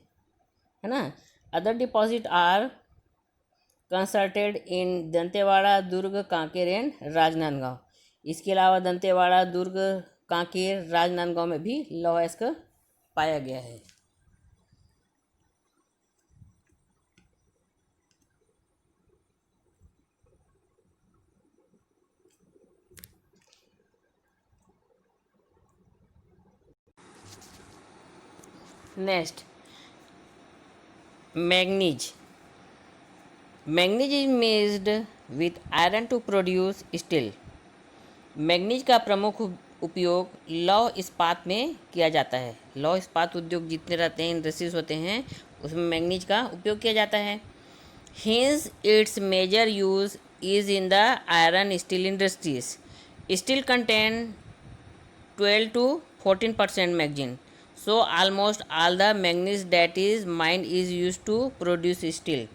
ना। Other deposit are concentrated in Dantewada, Durg, Kanker and Rajnandgaon. इसके अलावा दंतेवाड़ा, दुर्ग, कांकेर, राजनांदगांव में भी लौह अयस्क पाया गया है। Next, manganese. Manganese is mixed with iron to produce steel. Manganese का प्रमुख उपयोग लौह इस्पात में किया जाता है. लौह इस्पात उद्योग जितने रहते हैं, इंडस्ट्रीज होते हैं, उसमें मैग्नीज का उपयोग किया जाता है. Hence, its major use is in the iron steel industries. Steel contain 12 to 14% manganese. So, almost all the manganese that is mined is used to produce steel.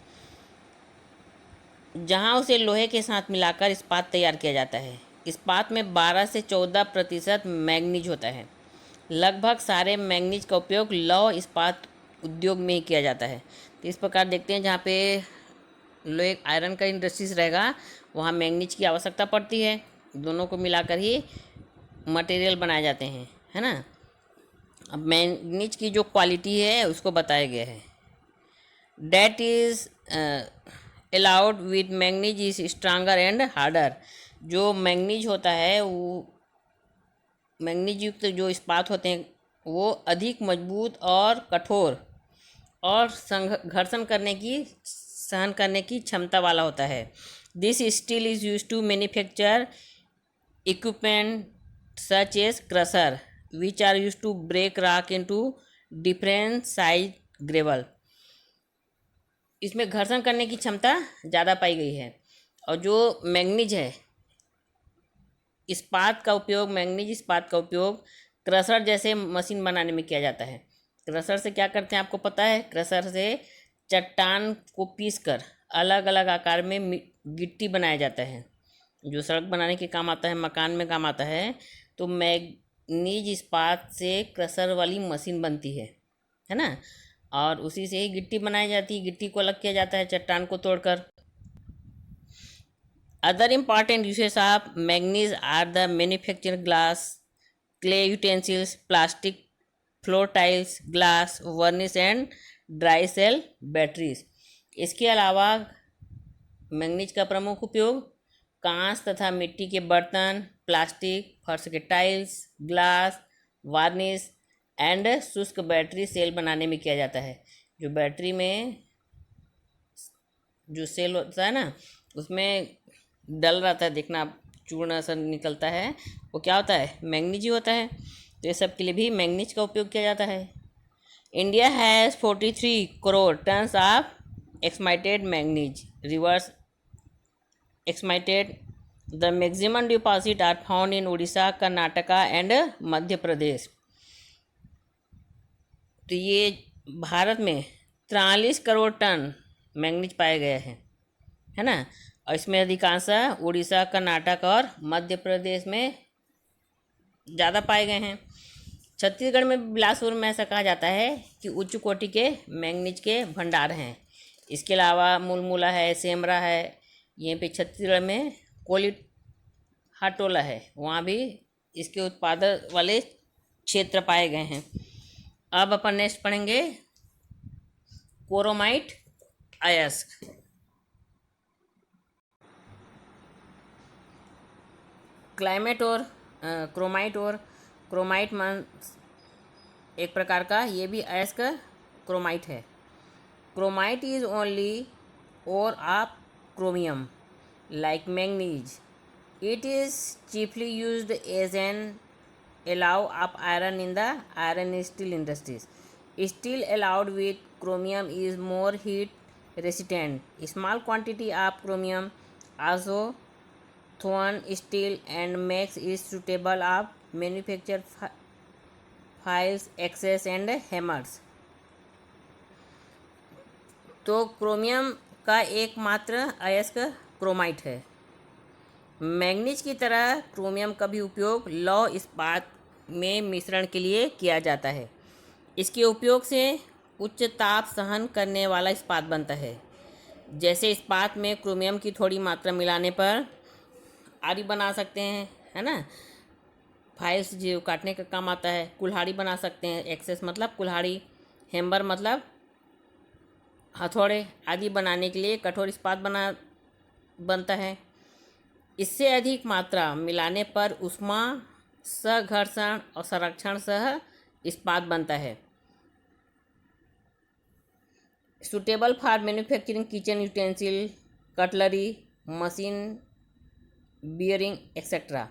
जहाँ उसे लोहे के साथ मिलाकर इस्पात तैयार किया जाता है. इस्पात में 12 से 14% मैग्नीज होता है. लगभग सारे मैग्नीज का उपयोग लौह इस्पात उद्योग में ही किया जाता है. तो इस प्रकार देखते हैं, जहाँ पे लोहे आयरन का इंडस्ट्रीज रहेगा वहाँ मैग्नीज की आवश्यकता पड़ती है. दोनों को मिलाकर ही मटेरियल बनाए जाते हैं, है ना. अब मैग्नीज की जो क्वालिटी है उसको बताया गया है. That is allowed with manganese is stronger and harder. जो मैग्नीज होता है, वो मैग्नीज युक्त जो इस्पात होते हैं वो अधिक मजबूत और कठोर और घर्षण सहन करने की क्षमता वाला होता है. This steel is use to manufacture equipment such as crusher which are use to break rock into different size gravel. इसमें घर्षण करने की क्षमता ज़्यादा पाई गई है. और जो मैग्नीज है, मैग्नीज इस्पात का उपयोग क्रशर जैसे मशीन बनाने में किया जाता है. क्रशर से क्या करते हैं आपको पता है? क्रशर से चट्टान को पीसकर अलग अलग आकार में गिट्टी बनाया जाता है, जो सड़क बनाने के काम आता है, मकान में काम आता है. तो मैग्नीज इस्पात से क्रशर वाली मशीन बनती है ना. और उसी से ही गिट्टी बनाई जाती है. गिट्टी को अलग किया जाता है चट्टान को तोड़कर. Other important uses of manganese are the manufacturing glass, clay utensils, plastic floor tiles, glass, varnish and dry cell batteries. इसके अलावा मैग्नीज का प्रमुख उपयोग कांच तथा मिट्टी के बर्तन, प्लास्टिक, फर्श के टाइल्स, ग्लास, वार्निश एंड शुष्क बैटरी सेल बनाने में किया जाता है. जो बैटरी में जो सेल होता है ना, उसमें डल रहता है, देखना आप चूर्ण सा निकलता है, वो क्या होता है? मैग्नीज ही होता है. तो ये सब के लिए भी मैग्नीज का उपयोग किया जाता है. India has 43 crore tons of estimated manganese reserves estimated. The maximum deposit are found in Orissa, Karnataka and Madhya Pradesh. तो ये भारत में 43 करोड़ टन मैग्नीज पाए गए हैं, है ना. और इसमें अधिकांश उड़ीसा, कर्नाटक और मध्य प्रदेश में ज़्यादा पाए गए हैं. छत्तीसगढ़ में बिलासपुर में ऐसा कहा जाता है कि उच्च कोटि के मैग्नीज के भंडार हैं. इसके अलावा मुलमुला है, सेमरा है. यहीं पे छत्तीसगढ़ में कोलिट हाटोला है, वहाँ भी इसके उत्पादन वाले क्षेत्र पाए गए हैं. अब अपन नेक्स्ट पढ़ेंगे क्रोमाइट अयस्क. क्रोमाइट एक प्रकार का ये भी अयस्क क्रोमाइट है. Chromite is only ore of chromium like manganese. It is chiefly used as an alloy of iron in the iron steel industries. Steel allowed with chromium is more heat resistant. Small quantity of chromium also thrown steel and makes it suitable of manufacture files, axes and hammers. तो chromium का एकमात्र अयस्क chromite है. Manganese की तरह chromium का भी उपयोग लौह इस्पात में मिश्रण के लिए किया जाता है. इसके उपयोग से उच्च ताप सहन करने वाला इस्पात बनता है. जैसे इस्पात में क्रोमियम की थोड़ी मात्रा मिलाने पर आरी बना सकते हैं, है ना. फाइल्स जो काटने का काम आता है, कुल्हाड़ी बना सकते हैं. एक्सेस मतलब कुल्हाड़ी, हैमर मतलब हथौड़े आदि बनाने के लिए कठोर इस्पात बनता है. इससे अधिक मात्रा मिलाने पर ऊष्मा सघर्षण और संरक्षण सह इस्पात बनता है. Suitable for manufacturing kitchen utensil, cutlery, machine bearing etcetera.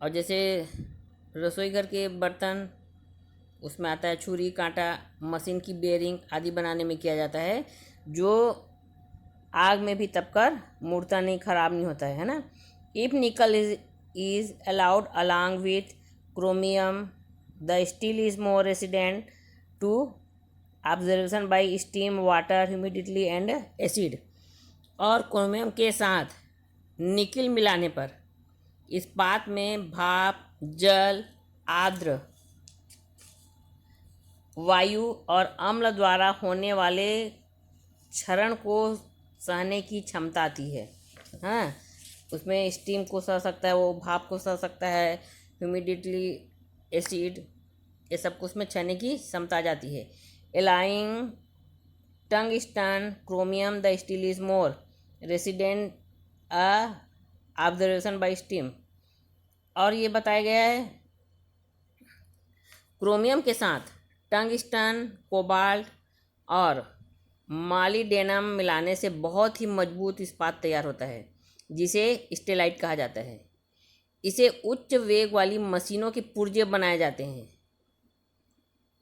और जैसे रसोई घर के बर्तन, उसमें आता है छुरी कांटा, मशीन की बेयरिंग आदि बनाने में किया जाता है, जो आग में भी तपकर मुड़ता नहीं, खराब नहीं होता है ना। If nickel is alloyed along with chromium, the steel is more resistant to observation by steam, water, humidity and acid. और क्रोमियम के साथ निकिल मिलाने पर इस्पात में भाप, जल, आर्द्र वायु और अम्ल द्वारा होने वाले क्षरण को सहने की क्षमता आती है। हाँ, उसमें स्टीम को सह सकता है, वो भाप को सह सकता है, ह्यूमिडिटी, एसिड, ये सब को उसमें सहने की क्षमता आ जाती है। Alloying tungsten chromium the steel is more resistant observation by steam. और ये बताया गया है क्रोमियम के साथ टंगस्टन, कोबाल्ट और मॉलिब्डेनम मिलाने से बहुत ही मजबूत इस्पात तैयार होता है, जिसे स्टेलाइट कहा जाता है। इसे उच्च वेग वाली मशीनों के पुर्जे बनाए जाते हैं।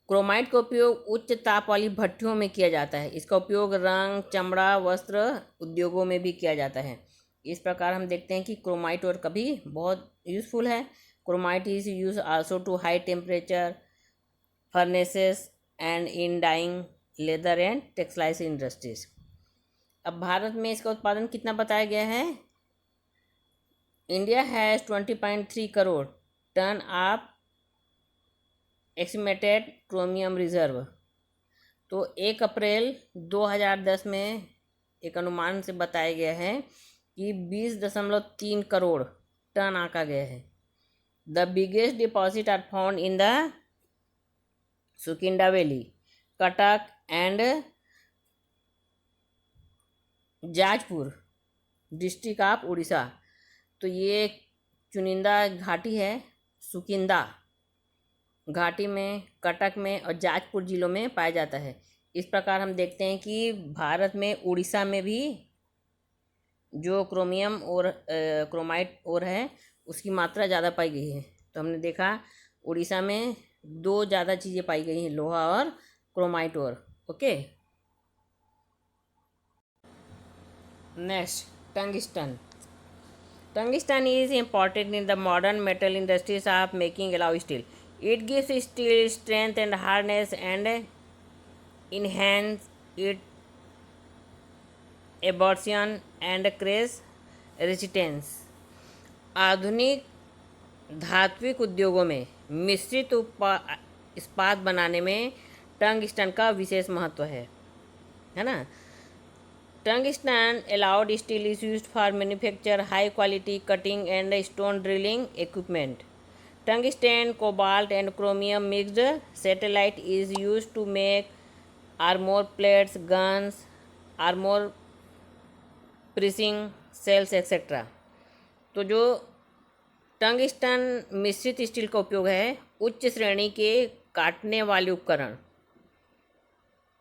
क्रोमाइट का उपयोग उच्च ताप वाली भट्टियों में किया जाता है। इसका उपयोग रंग, चमड़ा, वस्त्र उद्योगों में भी किया जाता है। इस प्रकार हम देखते हैं कि क्रोमाइट और कभी बहुत यूज़फुल है। Chromite is use also to high temperature furnaces and in dyeing leather and textiles industries. अब भारत में इसका उत्पादन कितना बताया गया है? India has 20.3 crore ton of estimated chromium reserve. तो 1 अप्रैल 2010 में एक अनुमान से बताया गया है कि 20.3 करोड़ टन आंका गया है। The biggest deposit are found in the Sukinda valley, Cuttack and Jajpur district of Orissa. तो ये चुनिंदा घाटी है, सुकिंदा घाटी में, कटक में और जाजपुर जिलों में पाया जाता है। इस प्रकार हम देखते हैं कि भारत में उड़ीसा में भी जो क्रोमियम और क्रोमाइट और है उसकी मात्रा ज़्यादा पाई गई है। तो हमने देखा उड़ीसा में 2 ज़्यादा चीज़ें पाई गई हैं, लोहा और क्रोमाइट और। Okay, next tungsten. Tungsten is important in the modern metal industries of making alloy steel. It gives steel strength and hardness and enhance its abrasion and crash resistance. आधुनिक धात्विक उद्योगों में मिश्रित इस्पात बनाने में टंगस्टन का विशेष महत्व है ना। Tungsten allowed steel is used for manufacture high quality cutting and stone drilling equipment. Tungsten, cobalt and chromium mixed satellite is used to make armor plates, guns, armor piercing cells etc. तो जो tungsten मिश्रित steel का उपयोग है उच्च श्रेणी के काटने वाले उपकरण,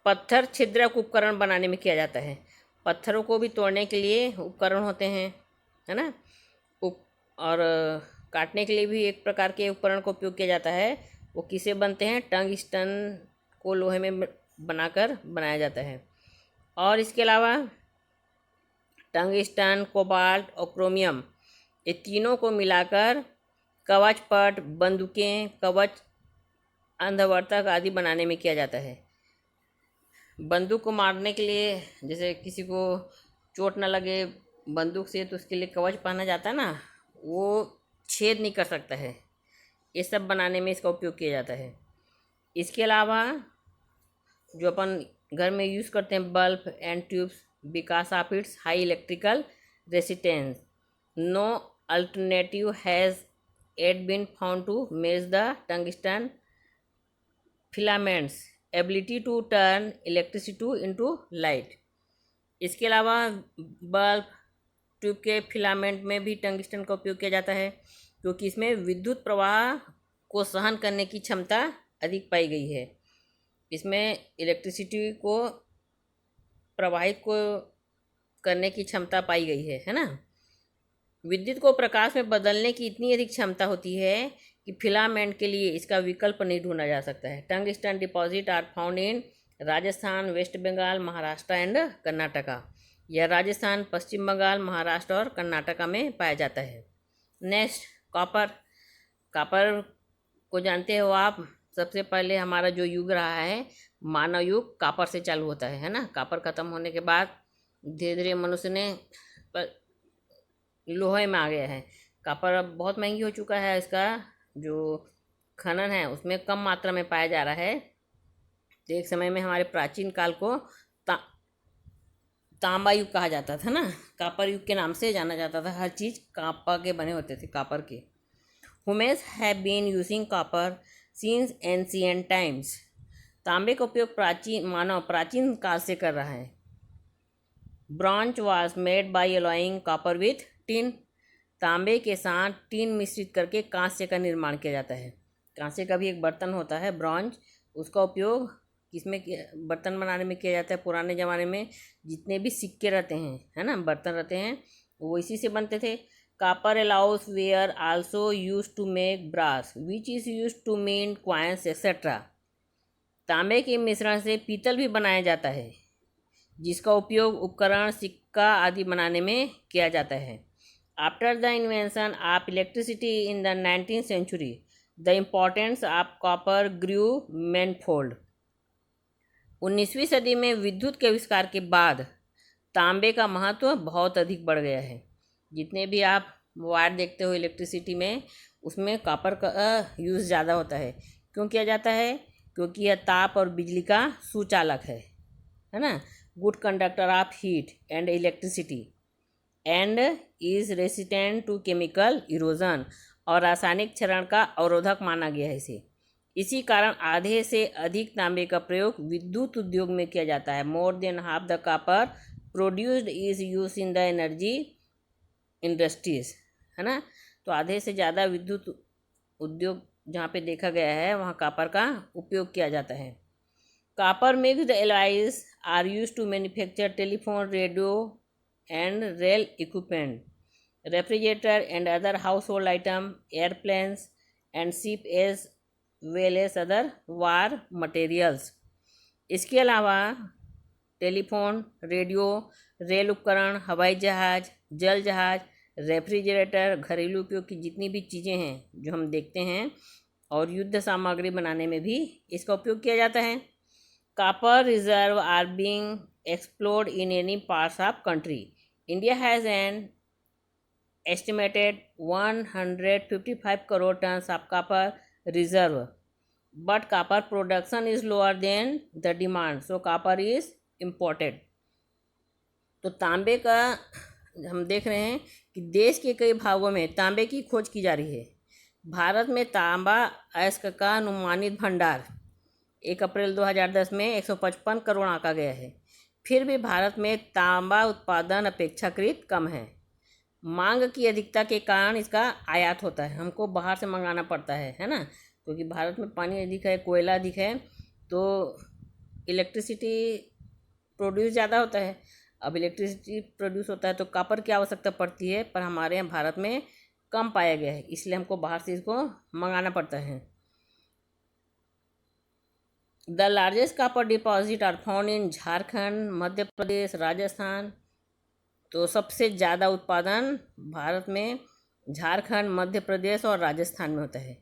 पत्थर छिद्रक उपकरण बनाने में किया जाता है। पत्थरों को भी तोड़ने के लिए उपकरण होते हैं, है ना। और काटने के लिए भी एक प्रकार के उपकरण का उपयोग किया जाता है। वो किसे बनते हैं? टंगस्टन को लोहे में बनाकर बनाया जाता है। और इसके अलावा टंगस्टन, कोबाल्ट और क्रोमियम, ये तीनों को मिलाकर कवच पट, बंदूकें, कवच, अंधवर्तक आदि बनाने में किया जाता है। बंदूक को मारने के लिए, जैसे किसी को चोट ना लगे बंदूक से, तो उसके लिए कवच पहना जाता है ना, वो छेद नहीं कर सकता है। ये सब बनाने में इसका उपयोग किया जाता है। इसके अलावा जो अपन घर में यूज़ करते हैं bulb and tubes, because of its high electrical resistance, no alternative has yet been found to match the tungsten filaments ability to turn electricity into light. इसके अलावा बल्ब ट्यूब के फिलामेंट में भी टंगस्टन का उपयोग किया जाता है, क्योंकि इसमें विद्युत प्रवाह को सहन करने की क्षमता अधिक पाई गई है। इसमें इलेक्ट्रिसिटी को प्रवाहित को करने की क्षमता पाई गई है ना। विद्युत को प्रकाश में बदलने की इतनी अधिक क्षमता होती है कि फिलामेंट के लिए इसका विकल्प नहीं ढूंढा जा सकता है। Tungsten deposit are found in Rajasthan, West Bengal, Maharashtra and Karnataka. यह राजस्थान, पश्चिम बंगाल, महाराष्ट्र और कर्नाटका में पाया जाता है। Next, copper. कॉपर को जानते हो आप, सबसे पहले हमारा जो युग रहा है मानव युग कॉपर से चालू होता है ना। कॉपर खत्म होने के बाद धीरे धीरे मनुष्य ने लोहे में आ गया है। कॉपर अब बहुत महंगी हो चुका है, इसका जो खनन है उसमें कम मात्रा में पाया जा रहा है। तो एक समय में हमारे प्राचीन काल को तांबा युग कहा जाता था ना। कॉपर युग के नाम से जाना जाता था, हर चीज़ कॉपर के बने होते थे, कॉपर के। Humans have been using copper since ancient times. तांबे का उपयोग मानव प्राचीन काल से कर रहा है। Bronze was made by alloying copper with tin. तांबे के साथ टिन मिश्रित करके कांस्य का निर्माण किया जाता है। कांस्य का भी एक बर्तन होता है ब्रॉन्ज, उसका उपयोग किसमें बर्तन बनाने में किया जाता है। पुराने ज़माने में जितने भी सिक्के रहते हैं, है ना, बर्तन रहते हैं, वो इसी से बनते थे। Copper alloys were also use to make brass which is use to mint coins etcetera. तांबे के मिश्रण से पीतल भी बनाया जाता है, जिसका उपयोग उपकरण, सिक्का आदि बनाने में किया जाता है। After the invention of electricity in the 19th century, the importance of copper grew manifold. 19वीं सदी में विद्युत के आविष्कार के बाद तांबे का महत्व बहुत अधिक बढ़ गया है। जितने भी आप वायर देखते हो इलेक्ट्रिसिटी में, उसमें कॉपर का यूज़ ज़्यादा होता है। क्यों किया जाता है? क्योंकि यह ताप और बिजली का सुचालक है ना। Good conductor of heat and electricity and is resistant to chemical erosion, और रासायनिक क्षरण का अवरोधक माना गया है इसे। इसी कारण आधे से अधिक तांबे का प्रयोग विद्युत उद्योग में किया जाता है। More than half the copper produced is use in the energy industries, है ना। तो आधे से ज़्यादा विद्युत उद्योग जहाँ पे देखा गया है वहाँ कॉपर का उपयोग किया जाता है। Copper mixed alloys are use to manufacture telephone, radio and rail equipment, refrigerator and other household item, airplanes and ship as well as other war materials. इसके अलावा टेलीफोन, रेडियो, रेल उपकरण, हवाई जहाज, जल जहाज, रेफ्रिजरेटर, घरेलू उपयोग की जितनी भी चीज़ें हैं जो हम देखते हैं, और युद्ध सामग्री बनाने में भी इसका उपयोग किया जाता है। Copper reserve are being explored in any parts of country. India has an estimated 155 crore tons of copper reserve, but copper production is lower than the demand, so copper is imported। तो तांबे का हम देख रहे हैं कि देश के कई भागों में तांबे की खोज की जा रही है। भारत में तांबा अयस्क का अनुमानित भंडार 1 अप्रैल 2010 में 155 करोड़ आंका गया है। फिर भी भारत में तांबा उत्पादन अपेक्षाकृत कम है। मांग की अधिकता के कारण इसका आयात होता है, हमको बाहर से मंगाना पड़ता है ना, क्योंकि भारत में पानी अधिक है, कोयला अधिक है, तो इलेक्ट्रिसिटी प्रोड्यूस ज़्यादा होता है। अब इलेक्ट्रिसिटी प्रोड्यूस होता है तो कॉपर की आवश्यकता पड़ती है, पर हमारे यहाँ भारत में कम पाया गया है, इसलिए हमको बाहर से इसको मंगाना पड़ता है। The largest copper deposit are found in Jharkhand, Madhya Pradesh, Rajasthan. तो सबसे ज़्यादा उत्पादन भारत में झारखंड, मध्य प्रदेश और राजस्थान में होता है।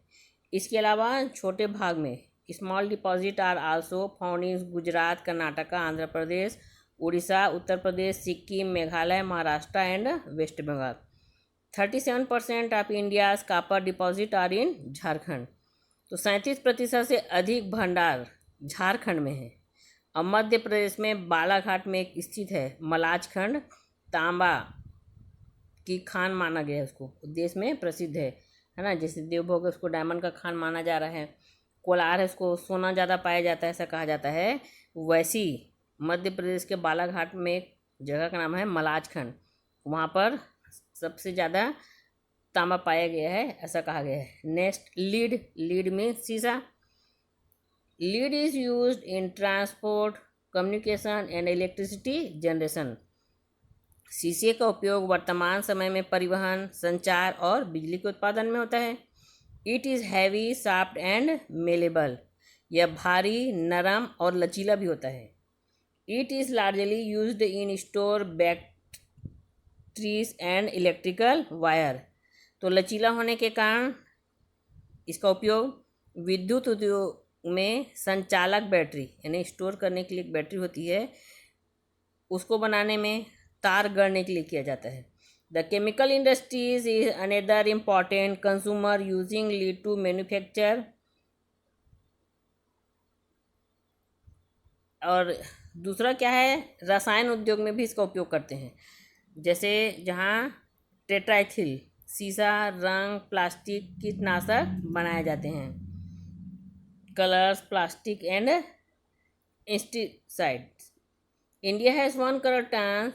इसके अलावा छोटे भाग में small deposit are also found in Gujarat, Karnataka, Andhra Pradesh, Orissa, Uttar Pradesh, Sikkim, Meghalaya, Maharashtra and West Bengal. 37% of India's copper deposit are in Jharkhand. तो 37% से अधिक भंडार झारखंड में है। और मध्य प्रदेश में बालाघाट में एक स्थित है मलाज खंड, तांबा की खान माना गया है, उसको देश में प्रसिद्ध है ना। जैसे देवभोग उसको डायमंड का खान माना जा रहा है, कोलार है उसको सोना ज़्यादा पाया जाता है ऐसा कहा जाता है। वैसी मध्य प्रदेश के बालाघाट में एक जगह का नाम है मलाज खंड, वहाँ पर सबसे ज़्यादा तांबा पाया गया है ऐसा कहा गया है। नेक्स्ट, लीड में सीसा। Lead is used in transport, communication and electricity generation. शीशे का उपयोग वर्तमान समय में परिवहन, संचार और बिजली के उत्पादन में होता है। It is heavy, soft and malleable. यह भारी, नरम और लचीला भी होता है। It is largely used in store batteries and electrical wire. तो लचीला होने के कारण इसका उपयोग विद्युत उद्योग में संचालक बैटरी यानी स्टोर करने के लिए एक बैटरी होती है, उसको बनाने में, तार गढ़ने के लिए किया जाता है। The chemical industries is another important consumer using lead to manufacture. और दूसरा क्या है, रसायन उद्योग में भी इसका उपयोग करते हैं। जैसे जहाँ टेट्राइथिल, शीशा, रंग, प्लास्टिक, कीटनाशक बनाए जाते हैं। Colours, plastic and insecticides. India has 1 crore ton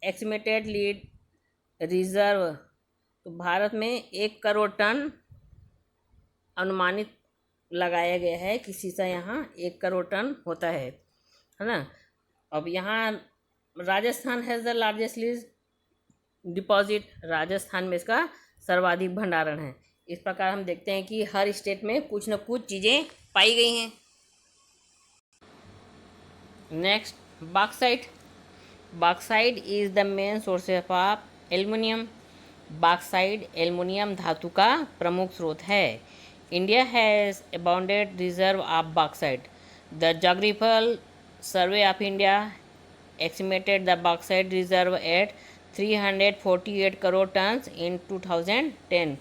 estimated lead reserve. तो भारत में 1 करोड़ टन अनुमानित लगाया गया है कि शीशा यहाँ 1 करोड़ टन होता है ना। अब यहाँ Rajasthan has the largest lead deposit. Rajasthan में इसका सर्वाधिक भंडारण है। इस प्रकार हम देखते हैं कि हर स्टेट में कुछ न कुछ चीज़ें पाई गई हैं। Next, bauxite. Bauxite is the main source of aluminium. Bauxite aluminium धातु का प्रमुख स्रोत है। India has abundant reserve of bauxite. The geographical survey of India estimated the bauxite reserve at 348 crore tons in 2010।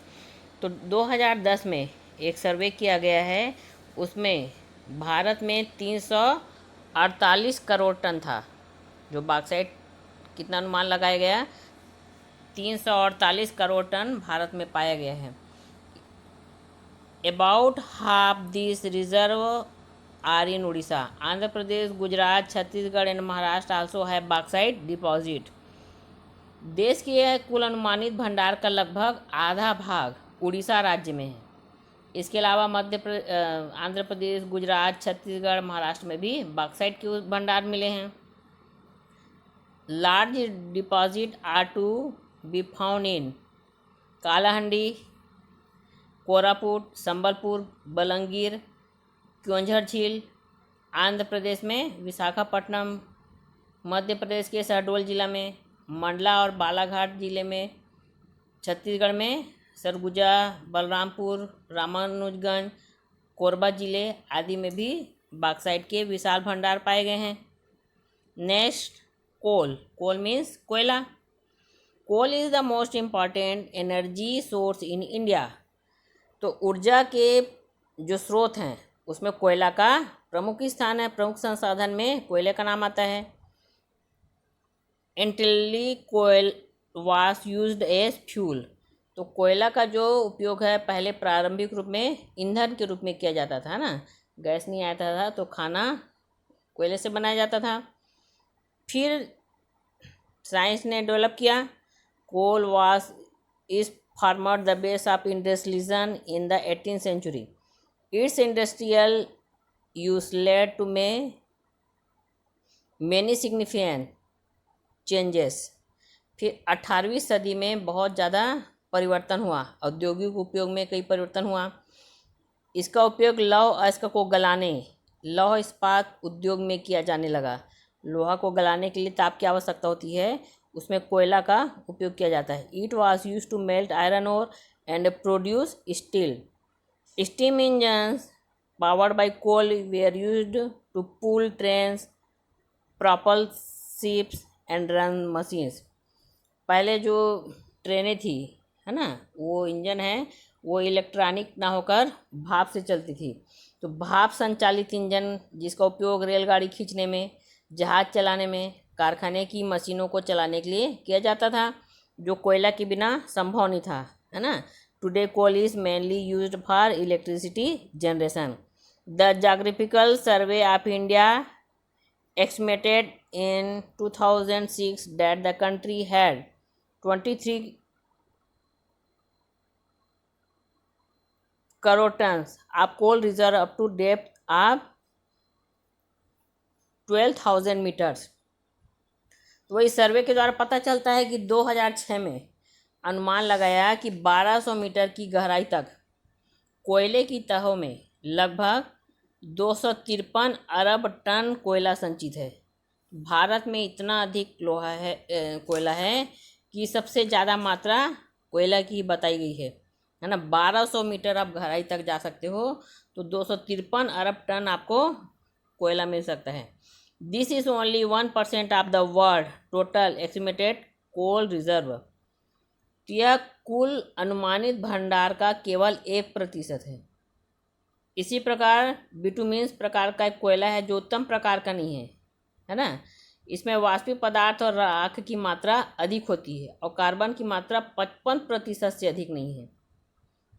तो 2010 में एक सर्वे किया गया है, उसमें भारत में 348 करोड़ टन था। जो बॉक्साइट कितना अनुमान लगाया गया, 348 करोड़ टन भारत में पाया गया है। About half this reserve are in Orissa. Andhra Pradesh, Gujarat, Chhattisgarh and Maharashtra also have bauxite deposit. देश के कुल अनुमानित भंडार का लगभग आधा भाग उड़ीसा राज्य में है। इसके अलावा आंध्र प्रदेश, गुजरात, छत्तीसगढ़, महाराष्ट्र में भी बॉक्साइट के भंडार मिले हैं। Large deposit are to be found in Kalahandi, Koraput, Sambalpur, Balangir, Keonjhar झील। आंध्र प्रदेश में विशाखापट्टनम, मध्य प्रदेश के शहडोल जिला में, मंडला और बालाघाट जिले में, छत्तीसगढ़ में सरगुजा, बलरामपुर, रामानुजगंज, कोरबा जिले आदि में भी बॉक्साइट के विशाल भंडार पाए गए हैं। नेक्स्ट, कोल। कोल मीन्स कोयला। Coal is the most important energy source in India. तो ऊर्जा के जो स्रोत हैं उसमें कोयला का प्रमुख स्थान है। प्रमुख संसाधन में कोयले का नाम आता है। एंटिली कोयल वास यूज्ड एज फ्यूल। तो कोयला का जो उपयोग है पहले प्रारंभिक रूप में ईंधन के रूप में किया जाता था ना, गैस नहीं आता था तो खाना कोयले से बनाया जाता था। फिर साइंस ने डेवलप किया। कोल वास is farmer the base of industrialism in the 18th century. Its industrial use led to many significant changes. फिर 18वीं सदी में बहुत ज़्यादा परिवर्तन हुआ, औद्योगिक उपयोग में कई परिवर्तन हुआ। इसका उपयोग लौह अयस्क को गलाने, लौह इस्पात उद्योग में किया जाने लगा। लोहा को गलाने के लिए ताप की आवश्यकता होती है, उसमें कोयला का उपयोग किया जाता है। It was use to melt iron ore and produce steel. Steam engines powered by coal were used to pull trains, propel ships and run machines. पहले जो ट्रेनें थी है ना, वो इंजन है वो इलेक्ट्रॉनिक ना होकर भाप से चलती थी। तो भाप संचालित इंजन जिसका उपयोग रेलगाड़ी खींचने में, जहाज़ चलाने में, कारखाने की मशीनों को चलाने के लिए किया जाता था, जो कोयला के बिना संभव नहीं था, है ना। Today coal is mainly used for electricity generation. The Geographical Survey of India estimated in 2006 that the country had 23 crore tons of coal reserve up to depth of 12,000 metres. तो वही सर्वे के द्वारा पता चलता है कि 2006 में अनुमान लगाया कि 1200 मीटर की गहराई तक कोयले की तहों में लगभग 253 अरब टन कोयला संचित है। भारत में इतना अधिक कोयला है कि सबसे ज़्यादा मात्रा कोयला की बताई गई है ना। 1200 मीटर आप गहराई तक जा सकते हो तो 253 अरब टन आपको कोयला मिल सकता है। This is only 1% of the world total estimated coal reserve. यह कुल अनुमानित भंडार का केवल 1% है। इसी प्रकार बिटुमिन्स प्रकार का एक कोयला है जो उत्तम प्रकार का नहीं है ना। इसमें वाष्पिक पदार्थ और राख की मात्रा अधिक होती है और कार्बन की मात्रा 55% से अधिक नहीं है।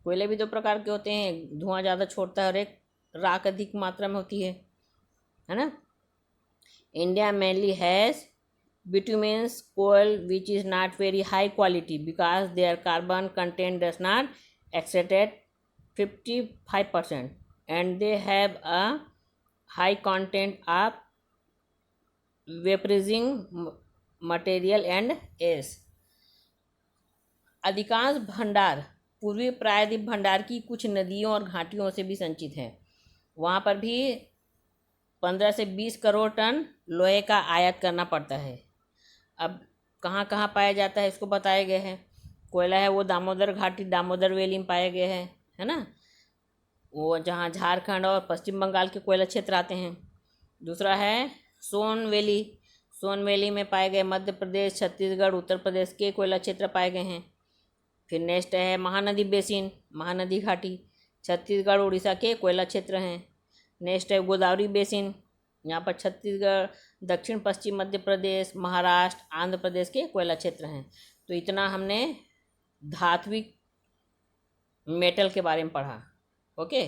कोयले भी दो प्रकार के होते हैं, धुआं ज़्यादा छोड़ता है और एक राख अधिक मात्रा में होती है ना। India mainly has bituminous coal which is not very high quality because their carbon content does not exceed 55% and they have a high content of vaporizing material and ash। अधिकांश भंडार पूर्वी प्रायद्वीप भंडार की कुछ नदियों और घाटियों से भी संचित है। वहाँ पर भी 15 से 20 करोड़ टन लोहे का आयात करना पड़ता है। अब कहाँ कहाँ पाया जाता है इसको बताए गए हैं। कोयला है वो दामोदर घाटी, दामोदर वैली में पाए गए हैं, है ना, वो जहाँ झारखंड और पश्चिम बंगाल के कोयला क्षेत्र आते हैं। दूसरा है सोन वैली, सोन वैली में पाए गए मध्य प्रदेश, छत्तीसगढ़, उत्तर प्रदेश के कोयला क्षेत्र पाए गए हैं। फिर नेक्स्ट है महानदी बेसिन, महानदी घाटी, छत्तीसगढ़ उड़ीसा के कोयला क्षेत्र हैं। नेक्स्ट है गोदावरी बेसिन, यहाँ पर छत्तीसगढ़, दक्षिण पश्चिम मध्य प्रदेश, महाराष्ट्र, आंध्र प्रदेश के कोयला क्षेत्र हैं। तो इतना हमने धात्विक मेटल के बारे में पढ़ा। ओके।